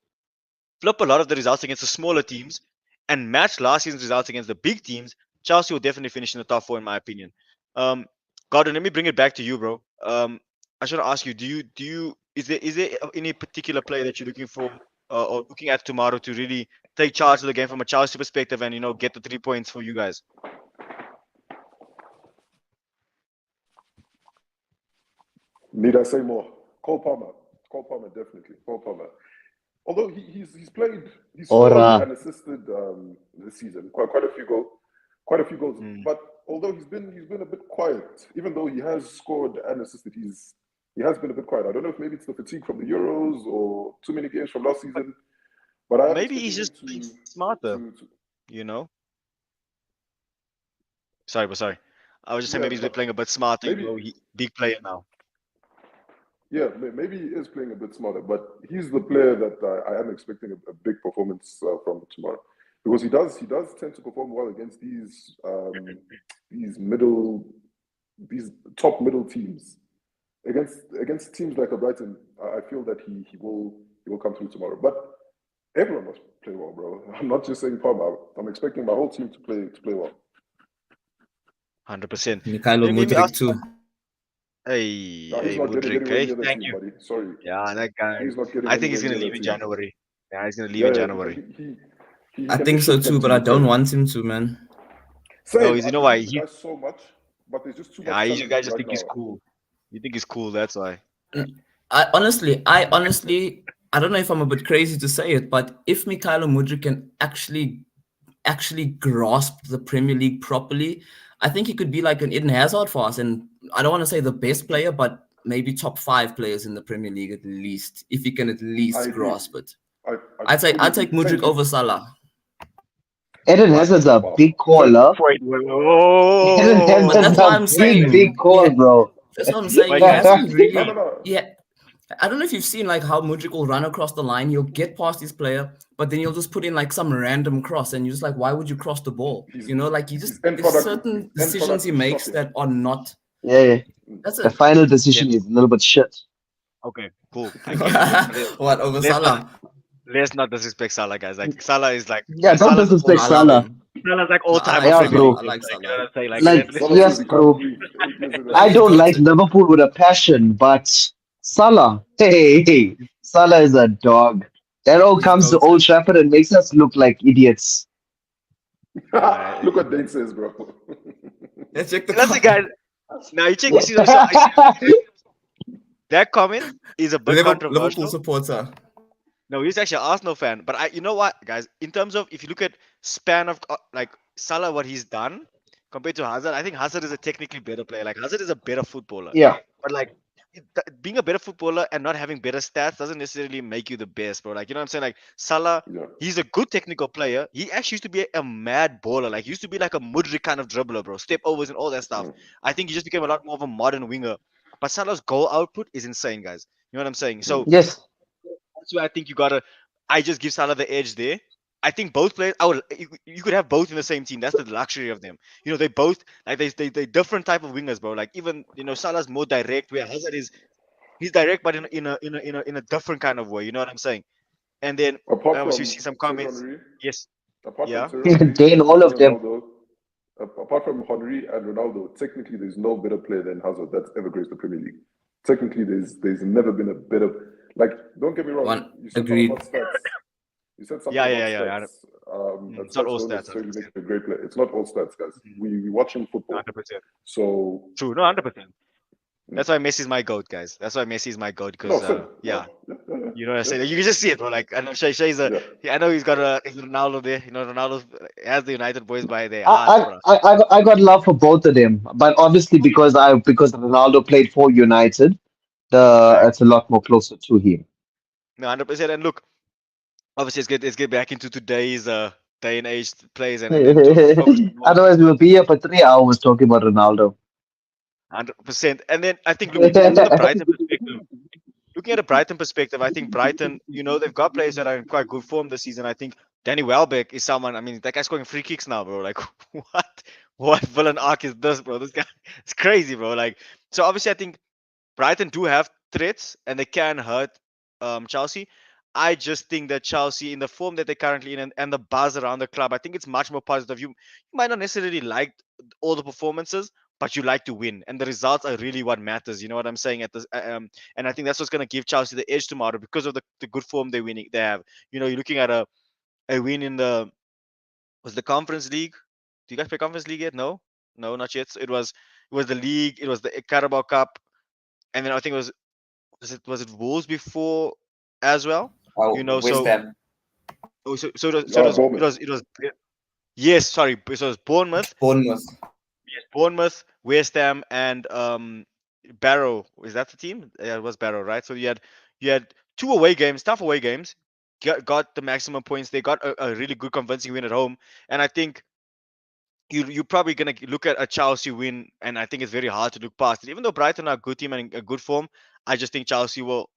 flip a lot of the results against the smaller teams and match last season's results against the big teams, Chelsea will definitely finish in the top four, in my opinion. Um, Gordon, let me bring it back to you, bro. I should ask you: is there any particular player that you're looking for or looking at tomorrow to really take charge of the game from a Chelsea perspective and get the 3 points for you guys? Need I say more? Cole Palmer. Cole Palmer, definitely. Cole Palmer. Although he's scored or and assisted this season, quite a few goals. Mm. But although he's been a bit quiet, even though he has scored and assisted, he has been a bit quiet. I don't know if maybe it's the fatigue from the Euros or too many games from last season, but I am Maybe he's expecting him just playing smarter, to you know. Sorry, but sorry. I was just saying yeah, maybe he's been but playing a bit smarter. You maybe know, he big player now. yeah, maybe he is playing a bit smarter, but he's the player that I am expecting a big performance from tomorrow, because he does tend to perform well against these middle these top middle teams. Against teams like a Brighton, I feel that he will come through tomorrow. But everyone must play well, bro. I'm not just saying Palmer. I'm expecting my whole team to play well. 100%. Mikhailo Let me Mudryk ask. too. Hey, Now he's hey, not getting Mudryk. anywhere Hey, near the thank team, you. buddy. Sorry, Yeah, that guy. he's not getting I think he's anywhere gonna near leave the in team. January. Yeah, he's gonna leave Yeah, in yeah, January. I can be think so shipped too, then, but to I be don't fair. want him to, man. No, Same. you I know why? believe the guy so much, but there's just too much You talent guys just right think he's now. cool. You think he's cool. That's why. I honestly, I don't know if I'm a bit crazy to say it, but if Mikhailo Mudryk can actually grasp the Premier League properly, I think he could be like an Eden Hazard for us. And I don't want to say the best player, but maybe top 5 players in the Premier League at least, if he can at I least agree. grasp it. I fully I'd agree. take Mudryk Thank you. over Salah. Eden Wow, Hazard's a wow. big Thank caller. Wait. Eden But Hazard's that's Oh. why a I'm big saying, call, yeah, bro. that's what I'm saying. But He you hasn't No, really, no. yeah. I don't know if you've seen like how Mudryk will run across the line. He'll get past his player, but then he'll just put in like some random cross, and you're just like, why would you cross the ball? His You know, like his end there's product, certain decisions he is makes shocking. that are not. Yeah, That's the it. final decision is a little bit shit. okay, cool. I get it. What over Let's not Salah? let's not disrespect Salah, guys. Like Salah is like Yeah, don't Salah's disrespect I all love Salah. him. Salah's like No, all I time like Yeah, Premier Salah. League. bro. I Like like you know Salah. what I'm saying? Like Like, let's Salah just says yes, he can't bro. breathe 8 years in a I He row. don't got like it. Liverpool with a passion, but Salah, hey, Salah is a dog. That all He's comes to goated. Old Trafford and makes us look like idiots. Look what Dane says, bro. Let's check the that's it, comment. guys. Now you check. You see, so that comment is a bit Liverpool controversial. supporter. No, he's actually an Arsenal fan. But you know what, guys? In terms of if you look at span of like Salah, what he's done compared to Hazard, I think Hazard is a technically better player. Like Hazard is a better footballer. Yeah, But like being a better footballer and not having better stats doesn't necessarily make you the best, bro. Like you know what I'm saying? Like Salah, Yeah. he's a good technical player. He actually used to be a mad baller. Like he used to be like a Mudryk kind of dribbler, bro. Step overs and all that stuff. Mm. I think he just became a lot more of a modern winger. But Salah's goal output is insane, guys. You know what I'm saying? So yes. that's why I think you gotta. I just give Salah the edge there. I think both players. You could have both in the same team. That's the luxury of them. You know, they both like they different type of wingers, bro. Like even Salah's more direct, where Hazard is he's direct, but in a different kind of way. You know what I'm saying? And then I Apart obviously from see some Thierry comments. Henry, Yes, apart from yeah, Thierry Henry Dane, all and of them. Ronaldo, apart from Henry and Ronaldo, technically there's no better player than Hazard that's ever graced the Premier League. Technically, there's never been a better. Like, don't get me wrong. One You said something agreed. about stats. You said something yeah, about yeah, yeah, yeah. stats. That It's not stats all don't stats, necessarily 100%. make you a great player. It's not all stats, guys. We watching football, 100%. so True, no, 100%. That's why Messi's my goat, guys. That's why Messi's my goat no, because same. yeah. Yeah. You know what I'm saying? You can just see it, bro. Like I know Shay's a. Yeah. I know he's got he's Ronaldo there. You know, Ronaldo has the United boys by their hearts, I, bro. I got love for both of them, but obviously because Ronaldo played for United, Fact. it's a lot more closer to him. No, 100%. And look, obviously, let's get back into today's day and age plays and to focus on more Otherwise, we'll be here for 3 hours talking about Ronaldo. 100%. And then I think looking at the Brighton perspective, I think Brighton, they've got players that are in quite good form this season. I think Danny Welbeck is someone. I mean, that guy's scoring free kicks now, bro. Like, what villain arc is this, bro? This guy, it's crazy, bro. Like, so obviously, I think Brighton do have threats and they can hurt Chelsea. I just think that Chelsea, in the form that they're currently in and the buzz around the club, I think it's much more positive. You might not necessarily like all the performances, but you like to win, and the results are really what matters. You know what I'm saying? And I think that's what's going to give Chelsea the edge tomorrow because of the good form they have. You're looking at a win in the Conference League. Do you guys play Conference League yet? No, not yet. So it was the league. It was the Carabao Cup, and then I think it was it Wolves before as well. West So Ham. Bournemouth. it was yes, sorry, so it was Bournemouth, Bournemouth. West Ham, and Barrow. Is that the team? Yeah, it was Barrow, right? So you had two away games, tough away games. Got the maximum points. They got a really good convincing win at home, and I think you're probably gonna look at a Chelsea win, and I think it's very hard to look past it. Even though Brighton are a good team and in a good form, I just think Chelsea will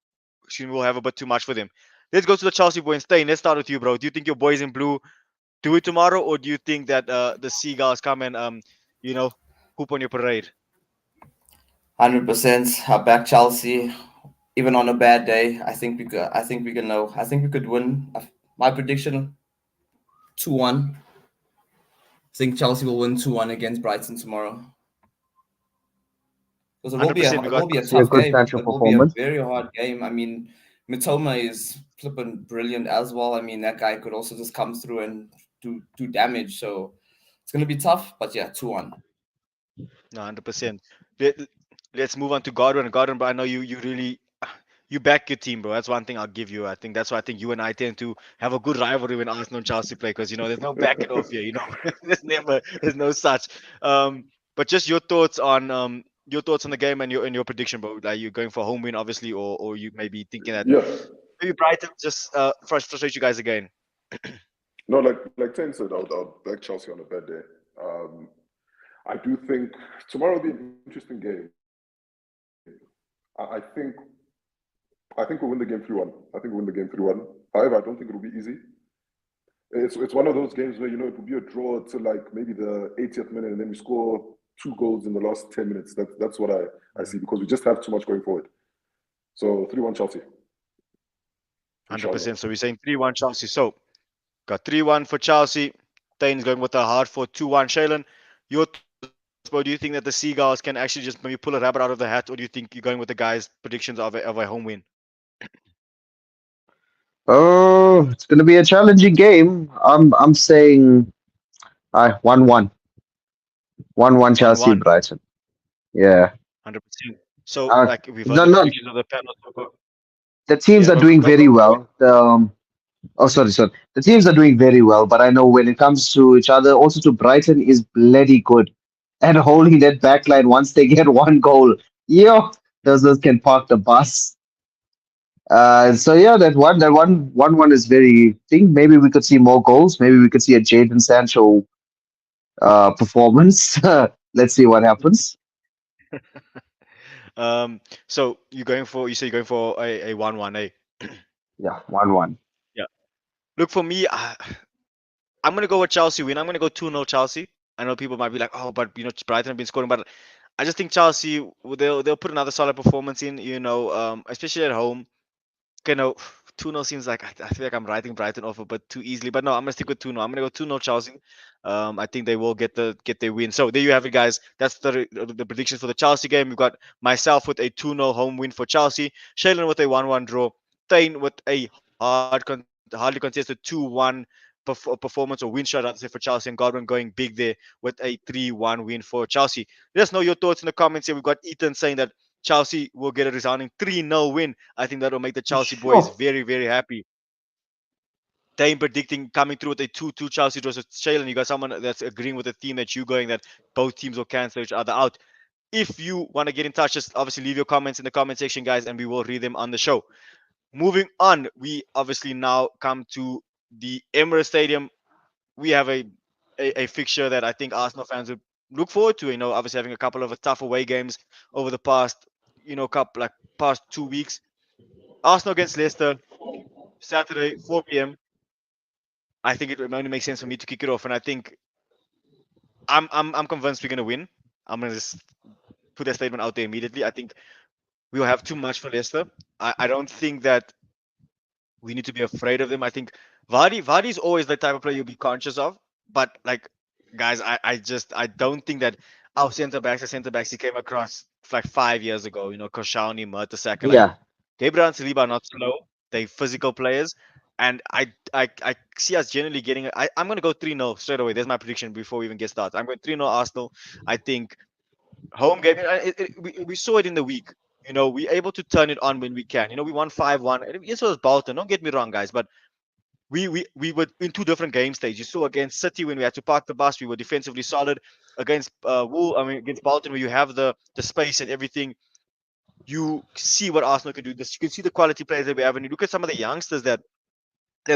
have a bit too much for them. Let's go to the Chelsea boy and Stein. Let's start with you, bro. Do you think your boys in blue do it tomorrow, or do you think that the Seagulls come and you know, hoop on your parade? 100%. I back Chelsea, even on a bad day. I think we could. I think we can know. I think we could win. My prediction: 2-1. I think Chelsea will win 2-1 against Brighton tomorrow. Because it will Hundred be a percent. We it got will be a See a tough good game. central It will be a performance. very hard game. I mean, Mitoma is flipping brilliant as well. I mean, that guy could also just come through and do damage. So it's gonna be tough. But yeah, 2-1. no 100%. Let, let's move on to Godwin. Godwin, but I know you really you back your team, bro. That's one thing I'll give you. I think that's why I think you and I tend to have a good rivalry when Arsenal and Chelsea play because there's no backing off here. There's no such. But just your thoughts on the game and your prediction, bro. Like you're going for a home win, obviously, or you may be thinking that Yeah. maybe Brighton just frustrate you guys again. No, like Ten said, I'll back Chelsea on a bad day. Um, I do think tomorrow will be an interesting game. I think we'll win the game 3-1. I think we'll win the game 3-1. However, I don't think it'll be easy. It's one of those games where it will be a draw to like maybe the 80th minute, and then we score two goals in the last 10 minutes. That's what I see because we just have too much going forward. So 3-1 Chelsea, Hundred inshallah. percent. So we're saying 3-1 Chelsea. So got 3-1 for Chelsea. Tane's going with a hard for 2-1. Shailen, your thoughts, bro? Do you think that the Seagulls can actually just maybe pull a rabbit out of the hat, or do you think you're going with the guys' predictions of a home win? Oh, it's gonna be a challenging game. I'm saying 1-1. 1-1 Chelsea 1-1. Brighton. Yeah. 100%. So Uh, like we've heard no, the no, predictions of the panel. So the teams yeah, are doing very well. Oh, sorry. The teams are doing very well, but I know when it comes to each other, also to Brighton is bloody good. And holding that back line once they get one goal, yo, those can park the bus. So yeah, that one is very. Think maybe we could see more goals. Maybe we could see a Jadon Sancho performance. Let's see what happens. so you say you're going for a 1-1, eh? Yeah, 1-1. Yeah. Look for me. I'm gonna go with Chelsea win. I'm gonna go 2-0 Chelsea. I know people might be like, oh, but Brighton have been scoring, but I just think Chelsea they'll put another solid performance in. Especially at home. Okay, no, 2-0 seems like I feel like I'm writing Brighton off a bit too easily, but no, I'm gonna stick with 2-0. I'm gonna go 2-0 Chelsea. I think they will get their win. So there you have it, guys. That's the predictions for the Chelsea game. We've got myself with a 2-0 home win for Chelsea, Shailen with a 1-1 draw, Thane with a hardly contested 2-1 performance or win shot, I'd say, for Chelsea, and Godwin going big there with a 3-1 win for Chelsea. Let us know your thoughts in the comments here. We've got Ethan saying that Chelsea will get a resounding 3-0 win. I think that'll make the Chelsea boys Sure. very, very happy. Dame predicting coming through with a 2-2 Chelsea draw. So, Shailen, you got someone that's agreeing with the theme that you're going, that both teams will cancel each other out. If you want to get in touch, just obviously leave your comments in the comment section, guys, and we will read them on the show. Moving on, we obviously now come to the Emirates Stadium. We have a fixture that I think Arsenal fans would look forward to. Obviously having a couple of tough away games over the past, past 2 weeks. Arsenal against Leicester, Saturday, 4 p.m. I think it only makes sense for me to kick it off, and I think I'm convinced we're gonna win. I'm gonna just put that statement out there immediately. I think we'll have too much for Leicester. I don't think that we need to be afraid of them. I think Vardy's always the type of player you'll be conscious of, but like guys, I don't think that our centre backs he came across like 5 years ago. Koscielny, Mertesacker, like Yeah. Gabriel and Saliba are not slow. They physical players. And I see us generally getting. I'm going to go 3-0 straight away. There's my prediction before we even get started. I'm going 3-0 Arsenal. I think home game. We saw it in the week. We're able to turn it on when we can. We won 5-1. Yes, it was Bolton. Don't get me wrong, guys. But we were in two different game stages. You saw against City when we had to park the bus, we were defensively solid. Against against Bolton, where you have the space and everything, you see what Arsenal can do. This you can see the quality players that we have, and you look at some of the youngsters that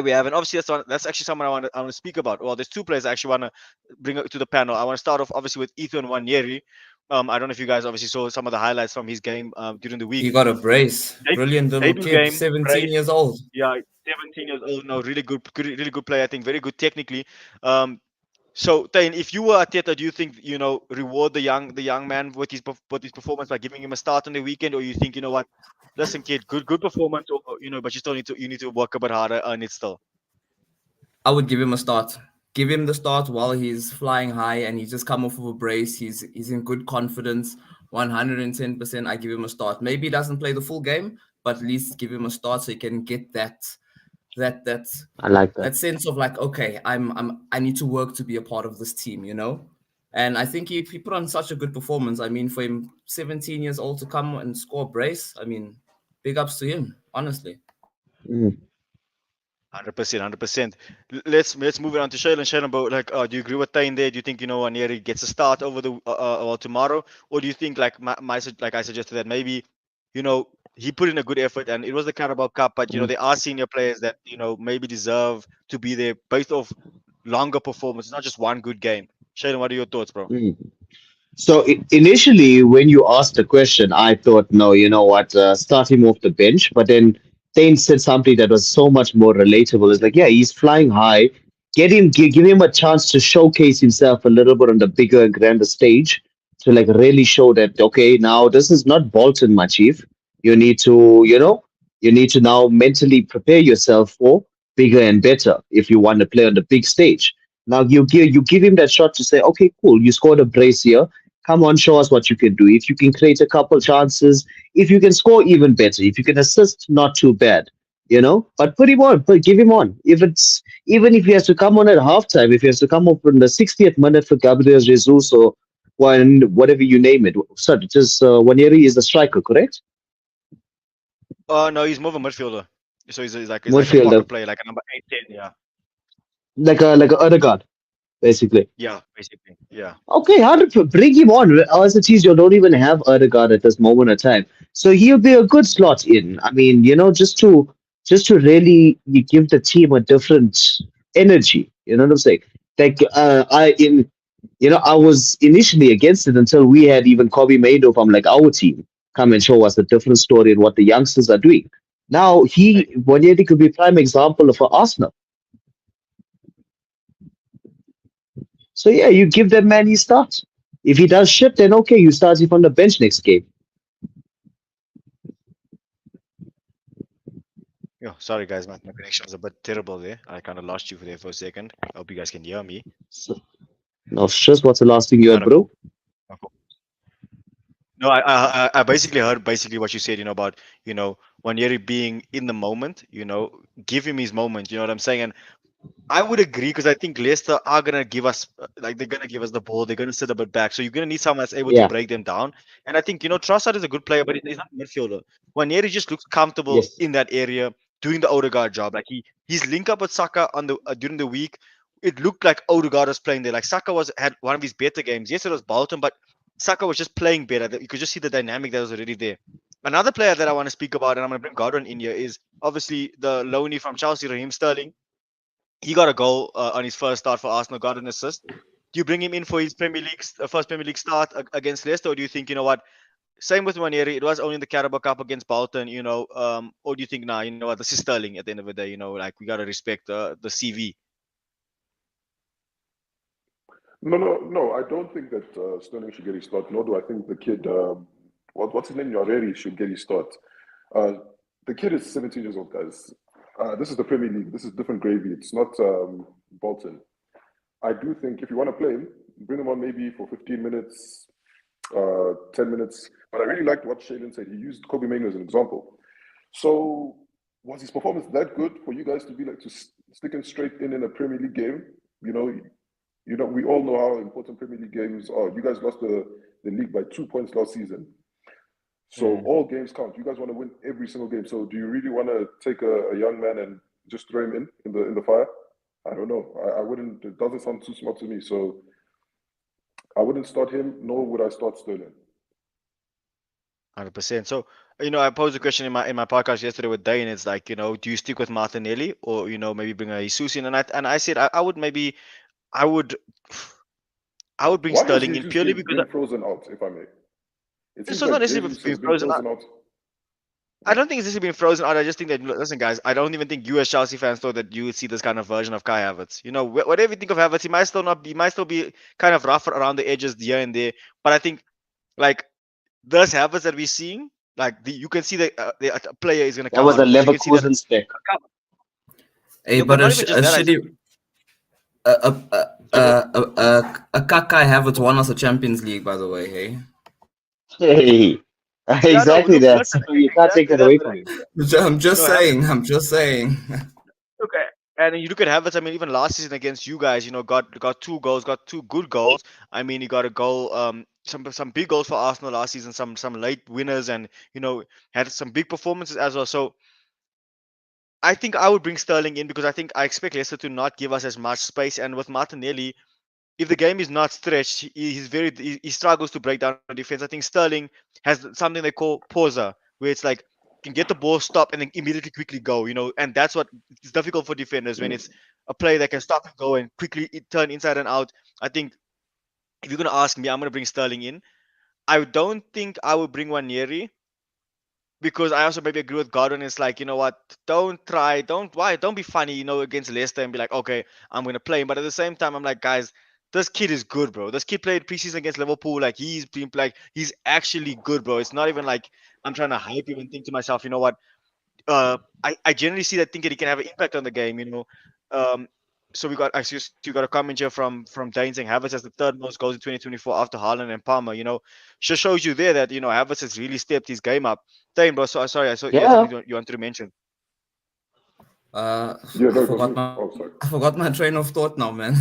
we have, and obviously that's actually someone I want to speak about. Well, there's two players I actually want to bring up to the panel. I want to start off obviously with Ethan Wanyeri. I don't know if you guys obviously saw some of the highlights from his game during the He week. got a brace. Debut, Brilliant little debut kid, game, 17 brace. years old. Yeah, 17 years old. No, really good player. I think very good technically. Um, so, Tain, if you were Arteta, do you think reward the young man with his performance by giving him a start on the weekend, or you think what, listen, kid, good performance, or but you still need to work a bit harder, earn it still. I would give him a start. Give him the start while he's flying high and he's just come off of a brace. He's in good confidence. 110%. I give him a start. Maybe he doesn't play the full game, but at least give him a start so he can get that that I like that. that sense of like, okay, I need to work to be a part of this team. And I think he put on such a good performance. I mean, for him, 17 years old to come and score a brace, I mean, big ups to him, honestly. Mm. 100%, 100%. Let's move it on to Shailen. Shailen, but like, do you agree with Tain there? Do you think Anieri gets a start over the well tomorrow, or do you think like like I suggested that maybe you know he put in a good effort and it was the Carabao Cup, but Mm. there are senior players that maybe deserve to be there based off longer performance, not just one good game. Shailen, what are your thoughts, bro? Mm. So initially, when you asked the question, I thought, no, you know what, start him off the bench. But then Thane said something that was so much more relatable. It's like, yeah, he's flying high. Give him a chance to showcase himself a little bit on the bigger and grander stage to like really show that, okay, now this is not Bolton, my chief. You need to, you need to now mentally prepare yourself for bigger and better if you want to play on the big stage. Now you give him that shot to say, okay, cool, you scored a brace here. Come on, show us what you can do. If you can create a couple chances, if you can score, even better. If you can assist, not too bad. But put him on, give him on. Even if he has to come on at halftime, if he has to come up in the 60th minute for Gabriel Jesus or whatever you name it. Sorry, just Wanyeri is the striker, correct? No, he's more of a midfielder. So he's like a pocket Midfielder, player, like a number 8, 10. Yeah, like a Odegaard, basically. yeah, basically, yeah. Okay, 100. Bring him on. As it is, you don't even have Erdegaard at this moment of time, so he'll be a good slot in. I mean, just to really you give the team a different energy. You know what I'm saying? Like I was initially against it until we had even Kobe Mado from like our team come and show us a different story and what the youngsters are doing. Now Wanyeti could be a prime example of Arsenal. So yeah, you give that man his start. If he does shit, then okay, you start him on the bench next game. Yeah, sorry guys, my connection was a bit terrible there. I kind of lost you there for a second. I hope you guys can hear me. So, no stress. What's the last thing you No, heard, no, cool. bro? No, cool. No, I basically heard what you said. About Wanyeri being in the moment. Give him his moment. You know what I'm saying? And I would agree because I think Leicester are gonna give us they're gonna give us the ball. They're gonna sit a bit back, so you're gonna need someone that's able to Yeah. break them down. And I think Trossard is a good player, but he's not a midfielder. Wanyeri just looks comfortable Yes. in that area, doing the Odegaard job. Like he's link up with Saka on the during the week. It looked like Odegaard was playing there. Like Saka had one of his better games. Yes, it was Bolton, but Saka was just playing better. You could just see the dynamic that was already there. Another player that I want to speak about, and I'm going to bring Gordon in here, is obviously the loanee from Chelsea, Raheem Sterling. He got a goal on his first start for Arsenal, got an assist. Do you bring him in for his first Premier League start against Leicester, or do you think, what? Same with Waneri, it was only in the Carabao Cup against Bolton, or do you think, nah, what, this is Sterling at the end of the day, like we gotta respect the CV. No. I don't think that Sterling should get his start. Nor do I think the kid, what's his name, Yareri, should get his start. Uh, the kid is 17 years old, guys. This is the Premier League. This is different gravy. It's not Bolton. I do think if you want to play him, bring him on maybe for 15 minutes, 10 minutes. But I really liked what Shaden said. He used Kobe Mainoo as an example. So was his performance that good for you guys to be like to stick him straight in a Premier League game? We all know how important Premier League games are. You guys lost the league by 2 points last season. So all games count. You guys want to win every single game. So do you really want to take a young man and just throw him in the fire? I don't know. I wouldn't. It doesn't sound too smart to me. So I wouldn't start him, nor would I start Sterling. 100%. So, I posed a question in my podcast yesterday with Dane. It's like, do you stick with Martinelli or maybe bring a Jesus in? And I said I would maybe I would I would bring Why has Sterling in Jesus purely because been frozen out, if I may? It it's seems not like necessarily Jesus being has been frozen. frozen out. I don't think it's necessarily being frozen out. I just think that listen, guys, I don't even think you as Chelsea fans thought that you would see this kind of version of Kai Havertz. Whatever you think of Havertz, he might still be kind of rough around the edges here and there. But I think like this Havertz that we're seeing, like you can see that the player is gonna That come was out a because you can see that. Leverkusen spec. Hey, But but not even just a that. I shitty a a a sorry, bro. a Kakai Havertz won us a Champions League, by the way. Hey, Hey, Yeah, no, exactly look, that. listen, So you can't take exactly that that. away But from him. I'm just Havertz. saying. I'm just saying. Okay. And then you look at Havertz. I mean, even last season against you guys, got 2 goals, got 2 good goals. I mean, he got a goal, some big goals for Arsenal last season, some late winners, and had some big performances as well. So I think I would bring Sterling in because I expect Leicester to not give us as much space. And with Martinelli, if the game is not stretched, he struggles to break down a defense. I think Sterling has something they call pauser, where it's like can get the ball, stop, and then immediately quickly go. And that's what is difficult for defenders when Mm. it's a play that can stop and go and quickly turn inside and out. I think if you're gonna ask me, I'm gonna bring Sterling in. I don't think I would bring Wanieri because I also maybe agree with Godwin. It's like, what? Don't be funny, against Leicester and be like, okay, I'm gonna play him. But at the same time, I'm like, guys, this kid is good, bro. This kid played preseason against Liverpool. Like he's actually good, bro. It's not even like I'm trying to hype him and think to myself, you know what? I generally see that thinking he can have an impact on the game. Um, so we got a comment here from Dane saying Havertz has the third most goals in 2024 after Haaland and Palmer. Just shows you there that Havertz has really stepped his game up. Dane, bro. So sorry, I saw you had Yeah. something you wanted to mention. Uh, Yeah, I no, it was forgot me. my Oh, sorry. I forgot my train of thought now, man.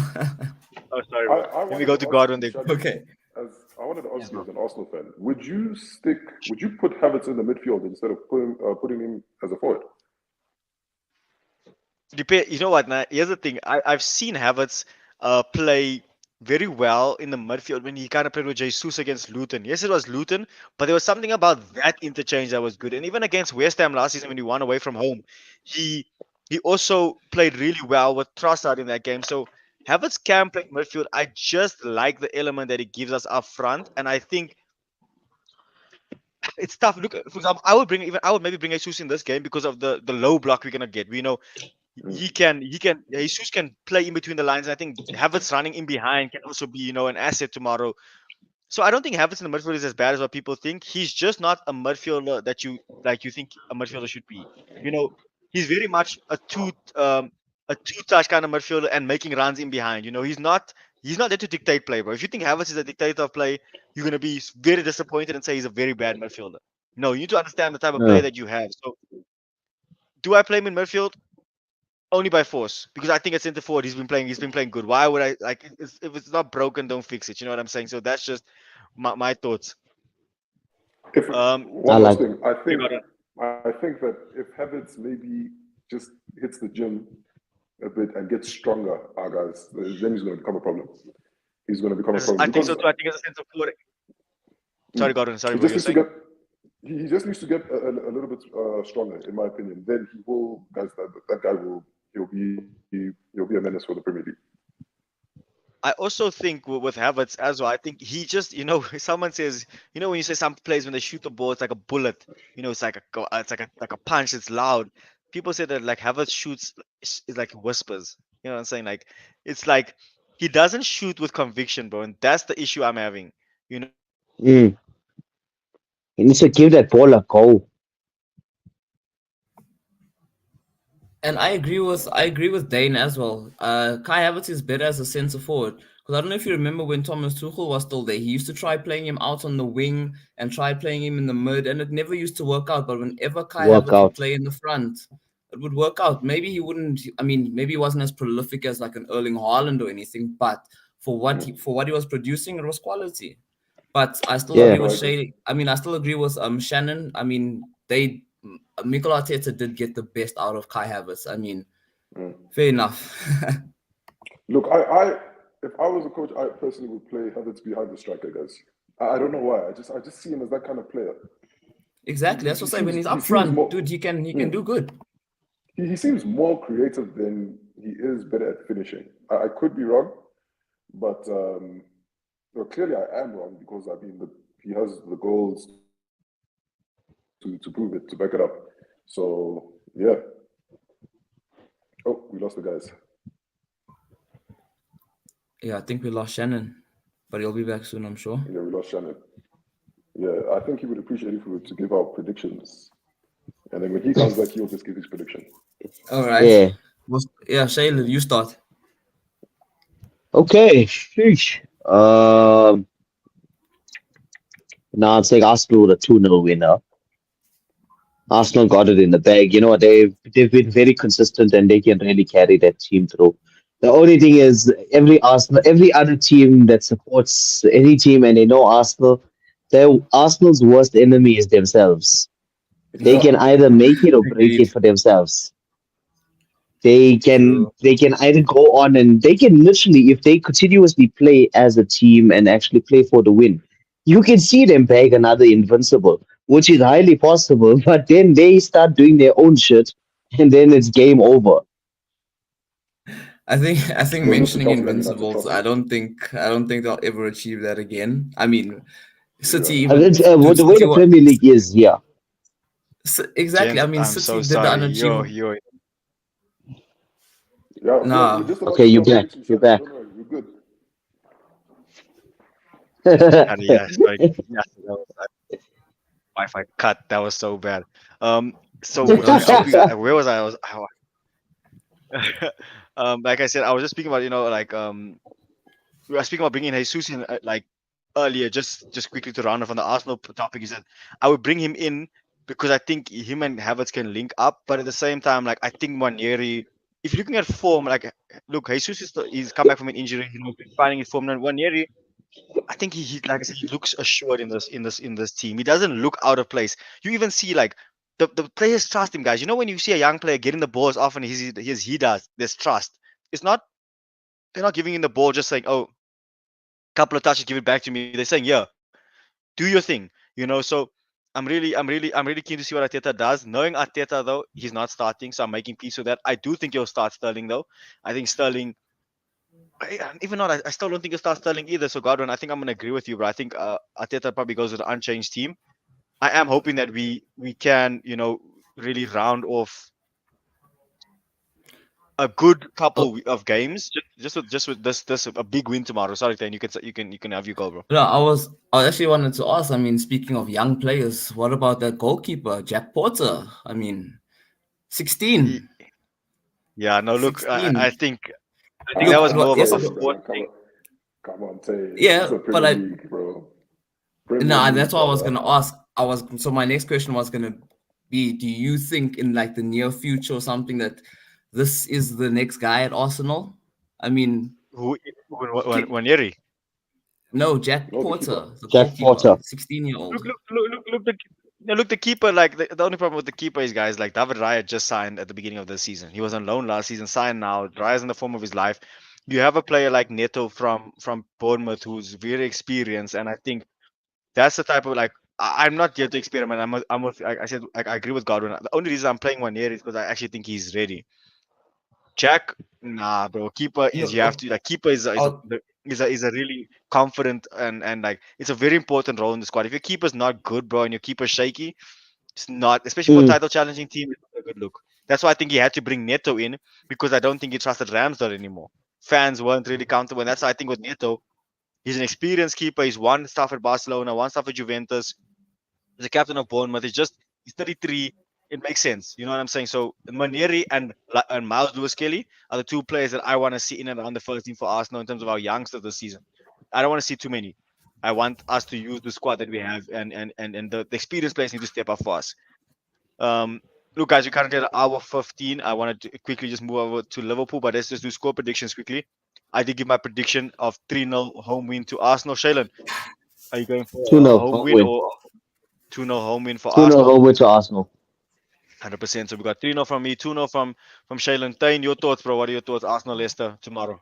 Oh, sorry, bro. I Let me wanted go to to ask Godwin you, then. Shannon, Okay. as I wanted to Yes, ask you bro. as an Arsenal fan, would you put Havertz in the midfield instead of putting him as a forward? You know what? Now, here's the thing. I've seen Havertz play very well in the midfield when he kind of played with Jesus against Luton. Yes, it was Luton, but there was something about that interchange that was good. And even against West Ham last season when he won away from home, he he also played really well with Trossard in that game. So Havertz can play midfield. I just like the element that he gives us up front, and I think it's tough. Look, for example, I would maybe bring Jesus in this game because of the low block we're gonna get. We know Mm. he can Jesus can play in between the lines. I think Havertz running in behind can also be an asset tomorrow. So I don't think Havertz in the midfield is as bad as what people think. He's just not a midfielder that you think a midfielder should be. You know, he's very much a two touch kind of midfielder and making runs in behind. He's not there to dictate play, bro. If you think Havertz is a dictator of play, you're gonna be very disappointed and say he's a very bad midfielder. No, you need to understand the type of player Yeah. that you have. So do I play him in midfield? Only by force because I think at centre forward he's been playing good. Why would I like if it's not broken, don't fix it. You know what I'm saying? So that's just my thoughts. If I one last like. thing, You got it. I think that if Havertz maybe just hits the gym a bit and gets stronger, guys, then he's going to become a problem. He's going to become a problem I think because so too. I think as a centre forward. Sorry, Gordon. Sorry, he bro. just You're needs to saying. get he just needs to get a little bit stronger, in my opinion. Then he will, guys. That guy will he'll be a menace for the Premier League. I also think with Havertz as well. I think he just someone says when you say some plays when they shoot the ball, it's like a bullet. It's like a punch. It's loud. People say that like Havertz shoots is like whispers. You know what I'm saying? Like it's like he doesn't shoot with conviction, bro, and that's the issue I'm having. You know. Mm. He needs to give that ball a go. And I agree with Dane as well. Kai Havertz is better as a centre forward because I don't know if you remember when Thomas Tuchel was still there. He used to try playing him out on the wing and try playing him in the mid, and it never used to work out. But whenever Kai Havertz would Workout. play in the front, it would work out. Maybe he wouldn't. I mean, maybe he wasn't as prolific as like an Erling Haaland or anything, but for what he was producing, it was quality. But I still Yeah, agree Yeah. no, with I agree. Shay. I mean, I still agree with Shannon. I mean, Mikel Arteta did get the best out of Kai Havertz. I mean, Mm. fair enough. Look, if I was a coach, I personally would play Havertz behind the striker, guys. I don't know why. I just see him as that kind of player. Exactly. That's he what I say. When seems he's he up seems front, more dude, he can mm, do good. he seems more creative than he is better at finishing. I could be wrong, but well, clearly I am wrong because I mean he has the goals to prove it, to back it up. So yeah. Oh, we lost the guys. Yeah, I think we lost Shannon, but he'll be back soon, I'm sure. Yeah, we lost Shannon. Yeah, I think he would appreciate if we were to give our predictions. And then when he comes back, he'll just give his prediction. All right. Yeah. Yeah, Shayla, you start. Okay. Sheesh. Now I'm saying Arsenal with a 2-0 winner. Arsenal got it in the bag. You know what? They've been very consistent and they can really carry that team through. The only thing is every other team that supports any team and they know Arsenal, their Arsenal's worst enemy is themselves. They Yeah, can either make it or break agreed. it for themselves. True. They can either go on and they can literally, if they continuously play as a team and actually play for the win, you can see them bag another invincible, which is highly possible. But then they start doing their own shit, and then it's game over. I think Well, Mr. mentioning Chelsea Man United Invincibles, trophy. I don't think they'll ever achieve that again. I mean, City Yeah. even dude, The way City the what Premier League is, yeah. exactly. Gents, I mean, I'm City so did the sorry. unachievable. Yeah, we're Nah, just about Okay, to you stop back. predicting You're Shannon. back. Don't worry, we're good. Yeah, sorry. Yeah, that was Wi-Fi cut. That was so bad. So don't sorry. stress. Where was I? Like I said, I was just speaking about we were speaking about bringing Jesus in like earlier. Just quickly to round off on the Arsenal topic is that I would bring him in because I think him and Havertz can link up, but at the same time, like I think Waneri. If you're looking at form, like look, Jesus he's come back from an injury. He's finding his form. And Waneri, I think he like I said, he looks assured in this team. He doesn't look out of place. You even see like the players trust him, guys. You know when you see a young player getting the balls off and he does, there's trust. It's not they're not giving him the ball just saying, oh, couple of touches, give it back to me. They're saying, yeah, do your thing. So I'm really keen to see what Arteta does. Knowing Arteta though, he's not starting, so I'm making peace with that. I do think he'll start Sterling though. I think Sterling even not, I still don't think he'll start Sterling either. So Godwin, I think I'm gonna agree with you, but I think Arteta probably goes with an unchanged team. I am hoping that we can, really round off a good Oh, couple of games just with this a big win tomorrow. Sorry, then you can have your goal, bro. no, I actually wanted to ask. I mean, speaking of young players, what about that goalkeeper, Jack Porter? I mean, Y- 16, Yeah, no, look, I 16. think that Look, was it more was, of a yes, form Come thing. on, come on, Tay. This is yeah, a but Premier League, bro. Premier nah, League, that's what I was brother. gonna ask. So my next question was gonna be, do you think in like the near future or something that this is the next guy at Arsenal? I mean, Who ki- Waneri. no, Jack No, the keeper. Porter, the Jack goalkeeper, Porter. 16-year-old. Look, the keeper. Like the only problem with the keeper is guys like David Raya just signed at the beginning of the season. He was on loan last season, signed now. Raya's in the form of his life. You have a player like Neto from Bournemouth who's very experienced, and I think that's the type of like I'm not here to experiment. I said I agree with Godwin. The only reason I'm playing Waneri is because I actually think he's ready. Jack, nah, bro. Keeper is you have No, to like keeper is a really confident and like it's a very important role in the squad. If your keeper's not good, bro, and your keeper's shaky, it's not, especially for a Mm, title challenging team, it's not a good look. That's why I think he had to bring Neto in because I don't think he trusted Ramsdale anymore. Fans weren't really comfortable, and that's why I think with Neto, he's an experienced keeper. He's won stuff at Barcelona, won stuff at Juventus. He's a captain of Bournemouth. He's 33. It makes sense. You know what I'm saying? So Maneri and Miles Lewis Kelly are the two players that I want to see in and around the first team for Arsenal in terms of our youngsters this season. I don't want to see too many. I want us to use the squad that we have and the experienced players need to step up for us. Um, Look, guys, we currently at hour 15. I wanted to quickly just move over to Liverpool, but let's just do score predictions quickly. I did give my prediction of 3-0 home win to Arsenal. Shailen, are you going for a 2-0 home home win win. or 2-0 home win for 2-0 Arsenal? home win to Arsenal. 100%. So we got 3-0 from me, 2-0 from Shailen. Tain, your thoughts, bro? What are your thoughts? Arsenal Leicester tomorrow.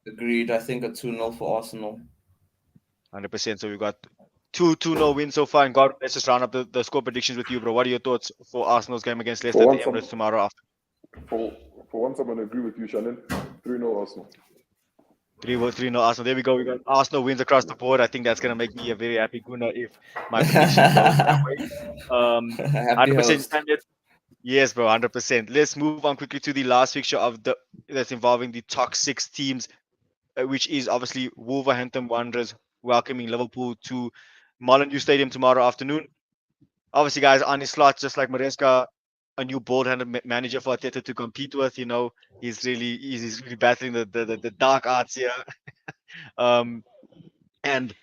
agreed. I think a 2-0 for Arsenal. 100%. So we got 2 no win so far. And God, let's just round up the score predictions with you, bro. What are your thoughts for Arsenal's game against Leicester For at the once, Emirates I'm tomorrow after for for once I'm gonna agree with you, Shannon. 3-0 Arsenal. 3 no Arsenal? There we go. We got Arsenal wins across the board. I think that's gonna make me a very happy Guna if my prediction goes that way. Happy 100%. host. Yes, bro, 100%. Let's move on quickly to the last fixture of the that's involving the TOX-6 teams, which is obviously Wolverhampton Wanderers welcoming Liverpool to Molineux Stadium tomorrow afternoon. Obviously, guys, on his slot, just like Maresca, a new ball-handed manager for Arteta to compete with. He's really battling the dark arts here. Um, and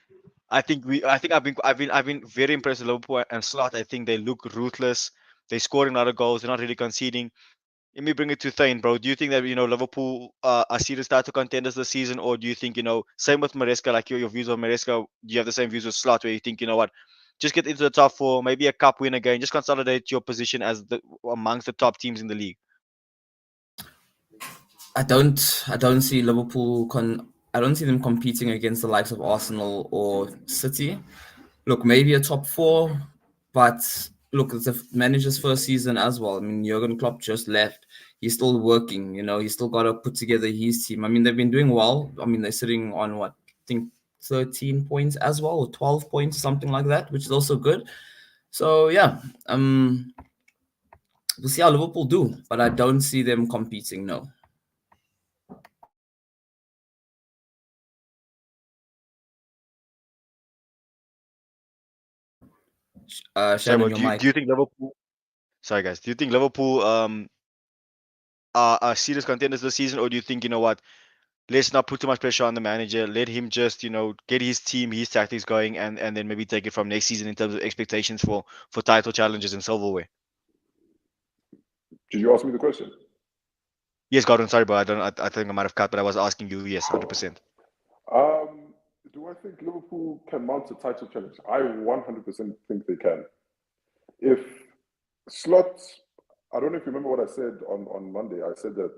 I've been very impressed with Liverpool and Slot. I think they look ruthless. They're scoring a lot of goals. They're not really conceding. Let me bring it to Thane, bro. Do you think that Liverpool are serious title contenders this season, or do you think same with Maresca, like your views on Maresca? Do you have the same views with Slot, where you think just get into the top four, maybe a cup win again, just consolidate your position as amongst the top teams in the league? I don't see Liverpool I don't see them competing against the likes of Arsenal or City. Look, maybe a top four, but look, it's the manager's first season as well. I mean, Jurgen Klopp just left. He's still working, he's still got to put together his team. I mean, they've been doing well. I mean, they're sitting on what, I think 13 points as well, or 12 points, something like that, which is also good. So yeah, we'll see how Liverpool do, but I don't see them competing, no. Sorry, bro. Shannon, your Do mic. you think Liverpool? Sorry, guys. Do you think Liverpool are serious contenders this season, or do you think let's not put too much pressure on the manager. Let him just, get his team, his tactics going, and then maybe take it from next season in terms of expectations for title challenges and silverware. Did you ask me the question? Yes, Gordon. Sorry, bro. I think I might have cut, but I was asking you. Yes, 100%. Do I think Liverpool can mount a title challenge? I 100% think they can. If Slot, I don't know if you remember what I said on Monday. I said that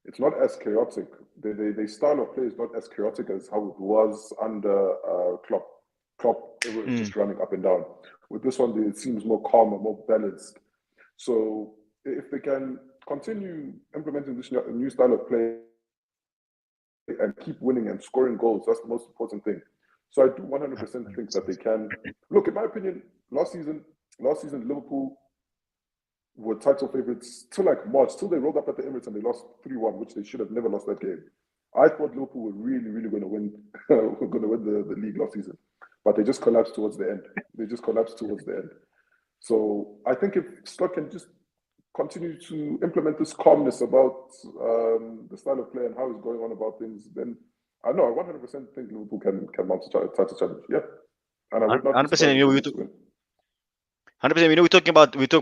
it's not as chaotic. The style of play is not as chaotic as how it was under Klopp. Klopp just running up and down. With this one, it seems more calm and more balanced. So if they can continue implementing this new style of play and keep winning and scoring goals, that's the most important thing. So I do 100% think that they can. Look, in my opinion, last season, Liverpool were title favorites till like March, till they rolled up at the Emirates and they lost 3-1, which they should have never lost that game. I thought Liverpool were really, really going to win, the league last season, but they just collapsed towards the end. So I think if Slot can just continue to implement this calmness about the style of play and how he's going on about things, then I know I 100% think Liverpool can mount a title challenge. Yeah, and I would not be 100%. surprised if they need to win. 100%. We're talking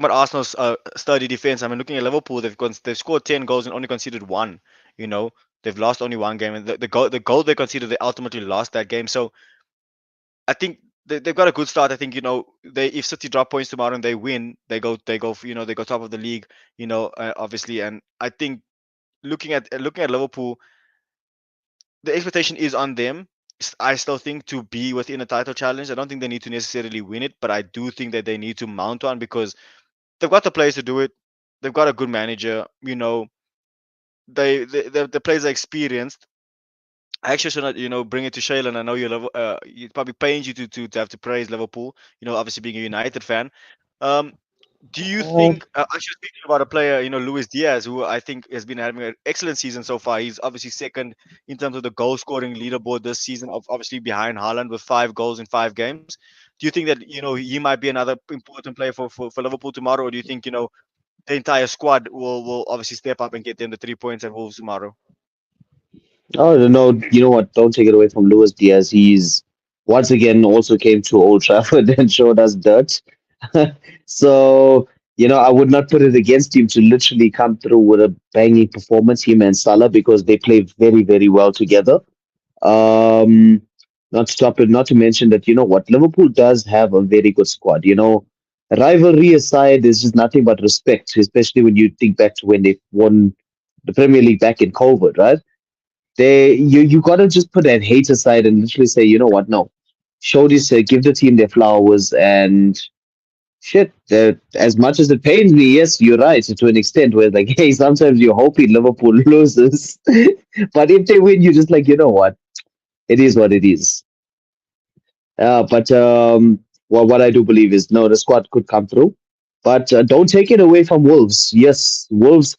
about Arsenal's sturdy defense. I mean, looking at Liverpool, they've scored 10 goals and only conceded one. They've lost only one game, and the goal they conceded, they ultimately lost that game. So I think they've got a good start. I think they if City drop points tomorrow and they win, they go top of the league. Obviously, and I think looking at Liverpool, the expectation is on them. I still think to be within a title challenge. I don't think they need to necessarily win it, but I do think that they need to mount one because they've got the players to do it. They've got a good manager. The players are experienced. I actually should not, bring it to Shaylan. I know it probably pains you to have to praise Liverpool. Obviously being a United fan. Um, do you Uh, think, actually speaking about a player, Luis Diaz, who I think has been having an excellent season so far. He's obviously second in terms of the goal scoring leaderboard this season, obviously behind Haaland with 5 goals in 5 games. Do you think that, he might be another important player for Liverpool tomorrow? Or do you think, the entire squad will obviously step up and get them the 3 points at Wolves tomorrow? oh no, you know what? Don't take it away from Luis Diaz. He's once again also came to Old Trafford and showed us dirt. So, I would not put it against him to literally come through with a banging performance, him and Salah, because they play very, very well together. Um, not to stop it, not to mention that, you know what, Liverpool does have a very good squad. Rivalry aside, there's just nothing but respect, especially when you think back to when they won the Premier League back in COVID, right? You gotta just put that hate aside and literally say, you know what, no. show this, give the team their flowers, and shit. As much as it pains me, yes, you're right to an extent. Where like, hey, sometimes you're hoping Liverpool loses, but if they win, you're just like, you know what? It is what it is. But well, what I do believe is no, the squad could come through. But don't take it away from Wolves. Yes, Wolves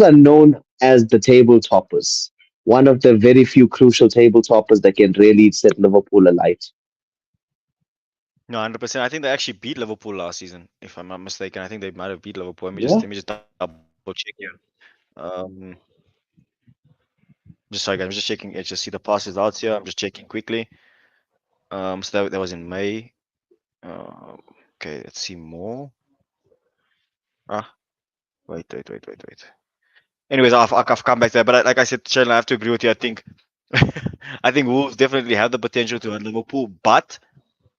are known as the table toppers. One of the very few crucial table toppers that can really set Liverpool alight. No, 100%. I think they actually beat Liverpool last season, if I'm not mistaken. I think they might have beat Liverpool. Yeah. Let me just double check here. Um, just sorry, guys. I'm just checking. I just see the passes out here. I'm just checking quickly. So that was in May. Uh, okay, let's see more. Ah, wait. Anyways, I've come back there, but like I said, Sheldon, I have to agree with you. I think, I think Wolves definitely have the potential to hurt Liverpool, but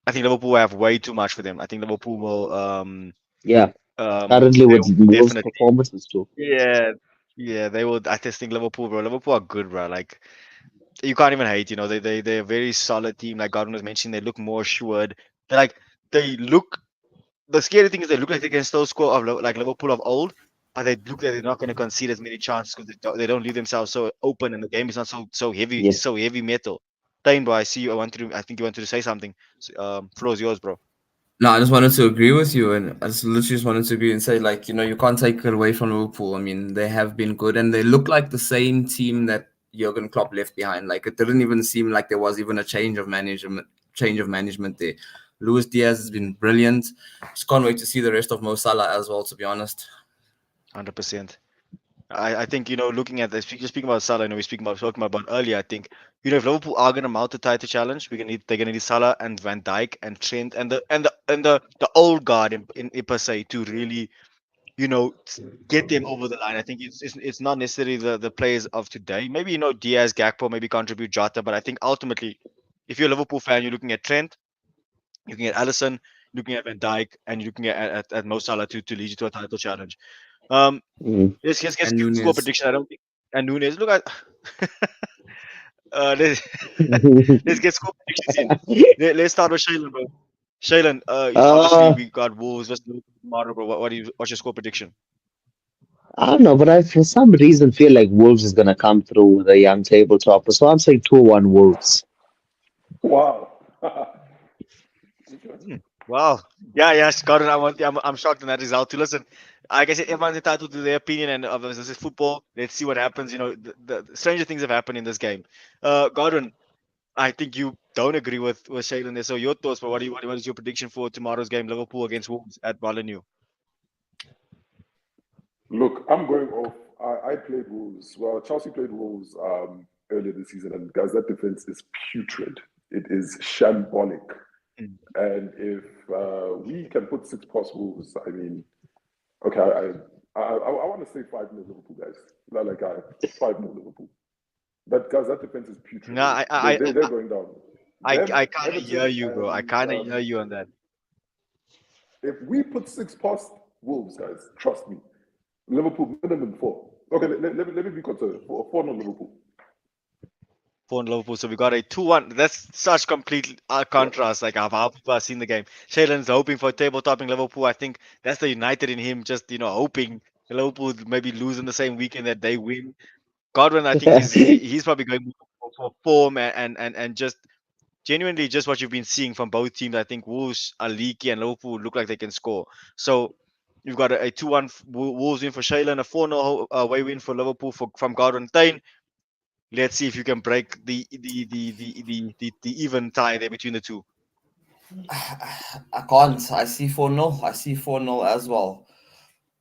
I think Liverpool will have way too much for them. I think Liverpool will, Yeah. Currently they with will Wolves' definitely, performances too. yeah, yeah, they will. I just think Liverpool, bro. Liverpool are good, bro. Like you can't even hate. You know, they're a very solid team. Like Gordon was mentioning, they look more assured. They're like they look. The scary thing is they look like they can still score of like Liverpool of old, but they look like they're not going to concede as many chances because they don't leave themselves so open, and the game is not Yes. so heavy metal. Tain, bro, I see you. I think you wanted to say something. Floor is yours, bro. No, I just wanted to agree with you, and I just literally just wanted to agree and say, like, you can't take it away from Liverpool. I mean, they have been good, and they look like the same team that Jurgen Klopp left behind. Like, it didn't even seem like there was even a change of management there. Luis Diaz has been brilliant. Just can't wait to see the rest of Mo Salah as well. To be honest, 100%. I think looking at this, just speaking about Salah, we talking about earlier. I think if Liverpool are going to mount a title challenge, they're going to need Salah and Van Dijk and Trent and the old guard in per se to really get them over the line. I think it's not necessarily the players of today. Maybe Diaz, Gakpo, maybe contribute Jota, but I think ultimately, if you're a Liverpool fan, you're looking at Trent, looking at Allison, looking at Van Dijk, and you're looking at Mo Salah to lead you to a title challenge. Um, Mm. let's and get score Nunes. prediction. I don't think and Nunes. Look at let's let's get score predictions in. Let's start with Shailen, bro. Shailen, obviously uh, we got Wolves versus Liverpool tomorrow, bro. What's your score prediction? I don't know, but I for some reason feel like Wolves is gonna come through with a young table topper. So I'm saying 2-1 Wolves. Wow. Hmm. Wow. Yeah, yes, Gordon. I'm shocked in that result too. Listen, like I said, everyone's entitled to their opinion, and this is football. Let's see what happens. The stranger things have happened in this game. Gordon, I think you don't agree with Shailen there. So your thoughts, but what is your prediction for tomorrow's game, Liverpool against Wolves at Molineux? Look, I'm going off. I played Wolves. Well, Chelsea played Wolves earlier this season, and guys, that defense is putrid. It is shambolic. Mm. And if we can put six past Wolves, I mean, okay, I want to say 5-0 Liverpool, guys. Like 5-0 Liverpool. But guys, that defense is putrid. No, They're going down. Them, I kind of hear Everton, you, bro. I and kind of hear you on that. if we put six past Wolves, guys, trust me, Liverpool minimum four. Okay, let me be conservative. 4-0 Liverpool. For Liverpool, so we got a 2-1. That's such complete contrast, like how people are seeing the game. Shailen's hoping for tabletoping Liverpool. I think that's the United in him, just hoping Liverpool maybe lose in the same weekend that they win. Godwin, I think he's probably going for form and just genuinely just what you've been seeing from both teams. I think Wolves are leaky and Liverpool look like they can score. So you've got a 2-1 Wolves win for Shailen, a 4-0 away win for Liverpool from Godwin Tain. Let's see if you can break the even tie there between the two. I can't. I see 4-0. I see 4-0 as well.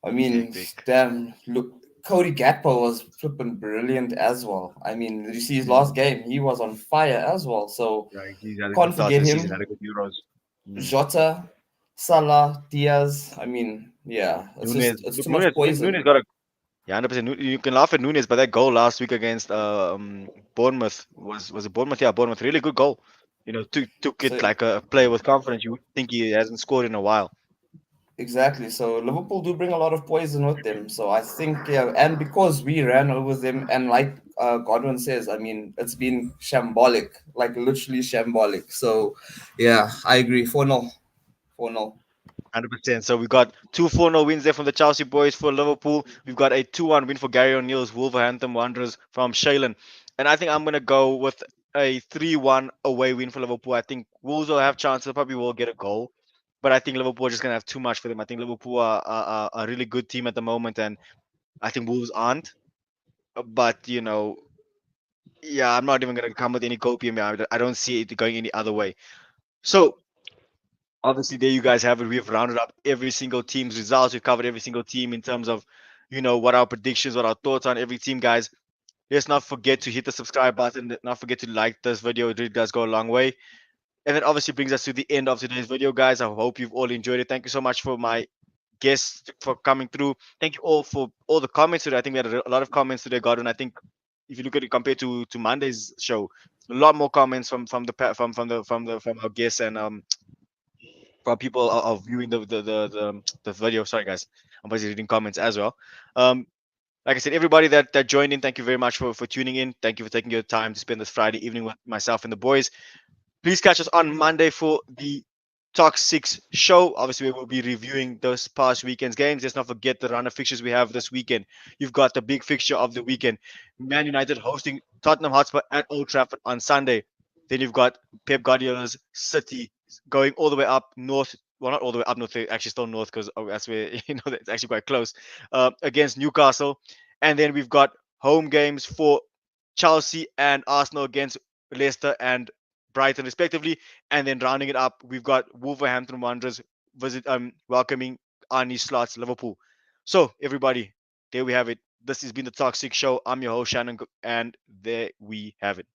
I mean, Epic. damn, look, Cody Gakpo was flipping brilliant as well. I mean, did you see his Mm. last game? He was on fire as well. So Yeah, he's had a good can't start to forget the season, had him. a good Euros. Mm. Jota, Salah, Diaz. I mean, yeah, it's Look, too much Nunes poison. got a 100%. You can laugh at Nunes, but that goal last week against Bournemouth was it Bournemouth? Yeah, Bournemouth. Really good goal. Took it So like a player with confidence. You would think he hasn't scored in a while. Exactly. So Liverpool do bring a lot of poison with them. So I think, yeah, and because we ran over them, and like Godwin says, I mean, it's been shambolic, like literally shambolic. So, yeah, I agree. 4-0. 4-0. 100%. So we got two 4-0 wins there from the Chelsea boys for Liverpool. We've got a 2-1 win for Gary O'Neill's Wolverhampton Wanderers from Shaylan. And I think I'm going to go with a 3-1 away win for Liverpool. I think Wolves will have chances. They probably will get a goal. But I think Liverpool are just going to have too much for them. I think Liverpool are a really good team at the moment. And I think Wolves aren't. But, yeah, I'm not even going to come with any copium here. I don't see it going any other way. So obviously there you guys have it. We've rounded up every single team's results. We've covered every single team in terms of what our predictions, what our thoughts on every team, guys. Let's not forget to hit the subscribe button. Not forget to like this video. It really does go a long way. And then obviously brings us to the end of today's video, guys. I hope you've all enjoyed it. Thank you so much for my guests for coming through. Thank you all for all the comments today. I think we had a lot of comments today, Gordon. I think if you look at it compared to Monday's show, a lot more comments from the from our guests and for people of viewing the video. Sorry, guys, I'm busy reading comments as well. Um, like I said, everybody that joined in, thank you very much for tuning in. Thank you for taking your time to spend this Friday evening with myself and the boys. Please catch us on Monday for the TOX-6 show. Obviously, we will be reviewing those past weekend's games. Let's not forget the run of fixtures we have this weekend. You've got the big fixture of the weekend. Man United hosting Tottenham Hotspur at Old Trafford on Sunday. Then you've got Pep Guardiola's City going all the way up north. Well, not all the way up north, actually still north because that's where, it's actually quite close, against Newcastle. And then we've got home games for Chelsea and Arsenal against Leicester and Brighton respectively, and then rounding it up, we've got Wolverhampton Wanderers welcoming Arnie Slot's Liverpool. So everybody, there we have it. This has been the Toxic Show. I'm your host Shannon, and there we have it.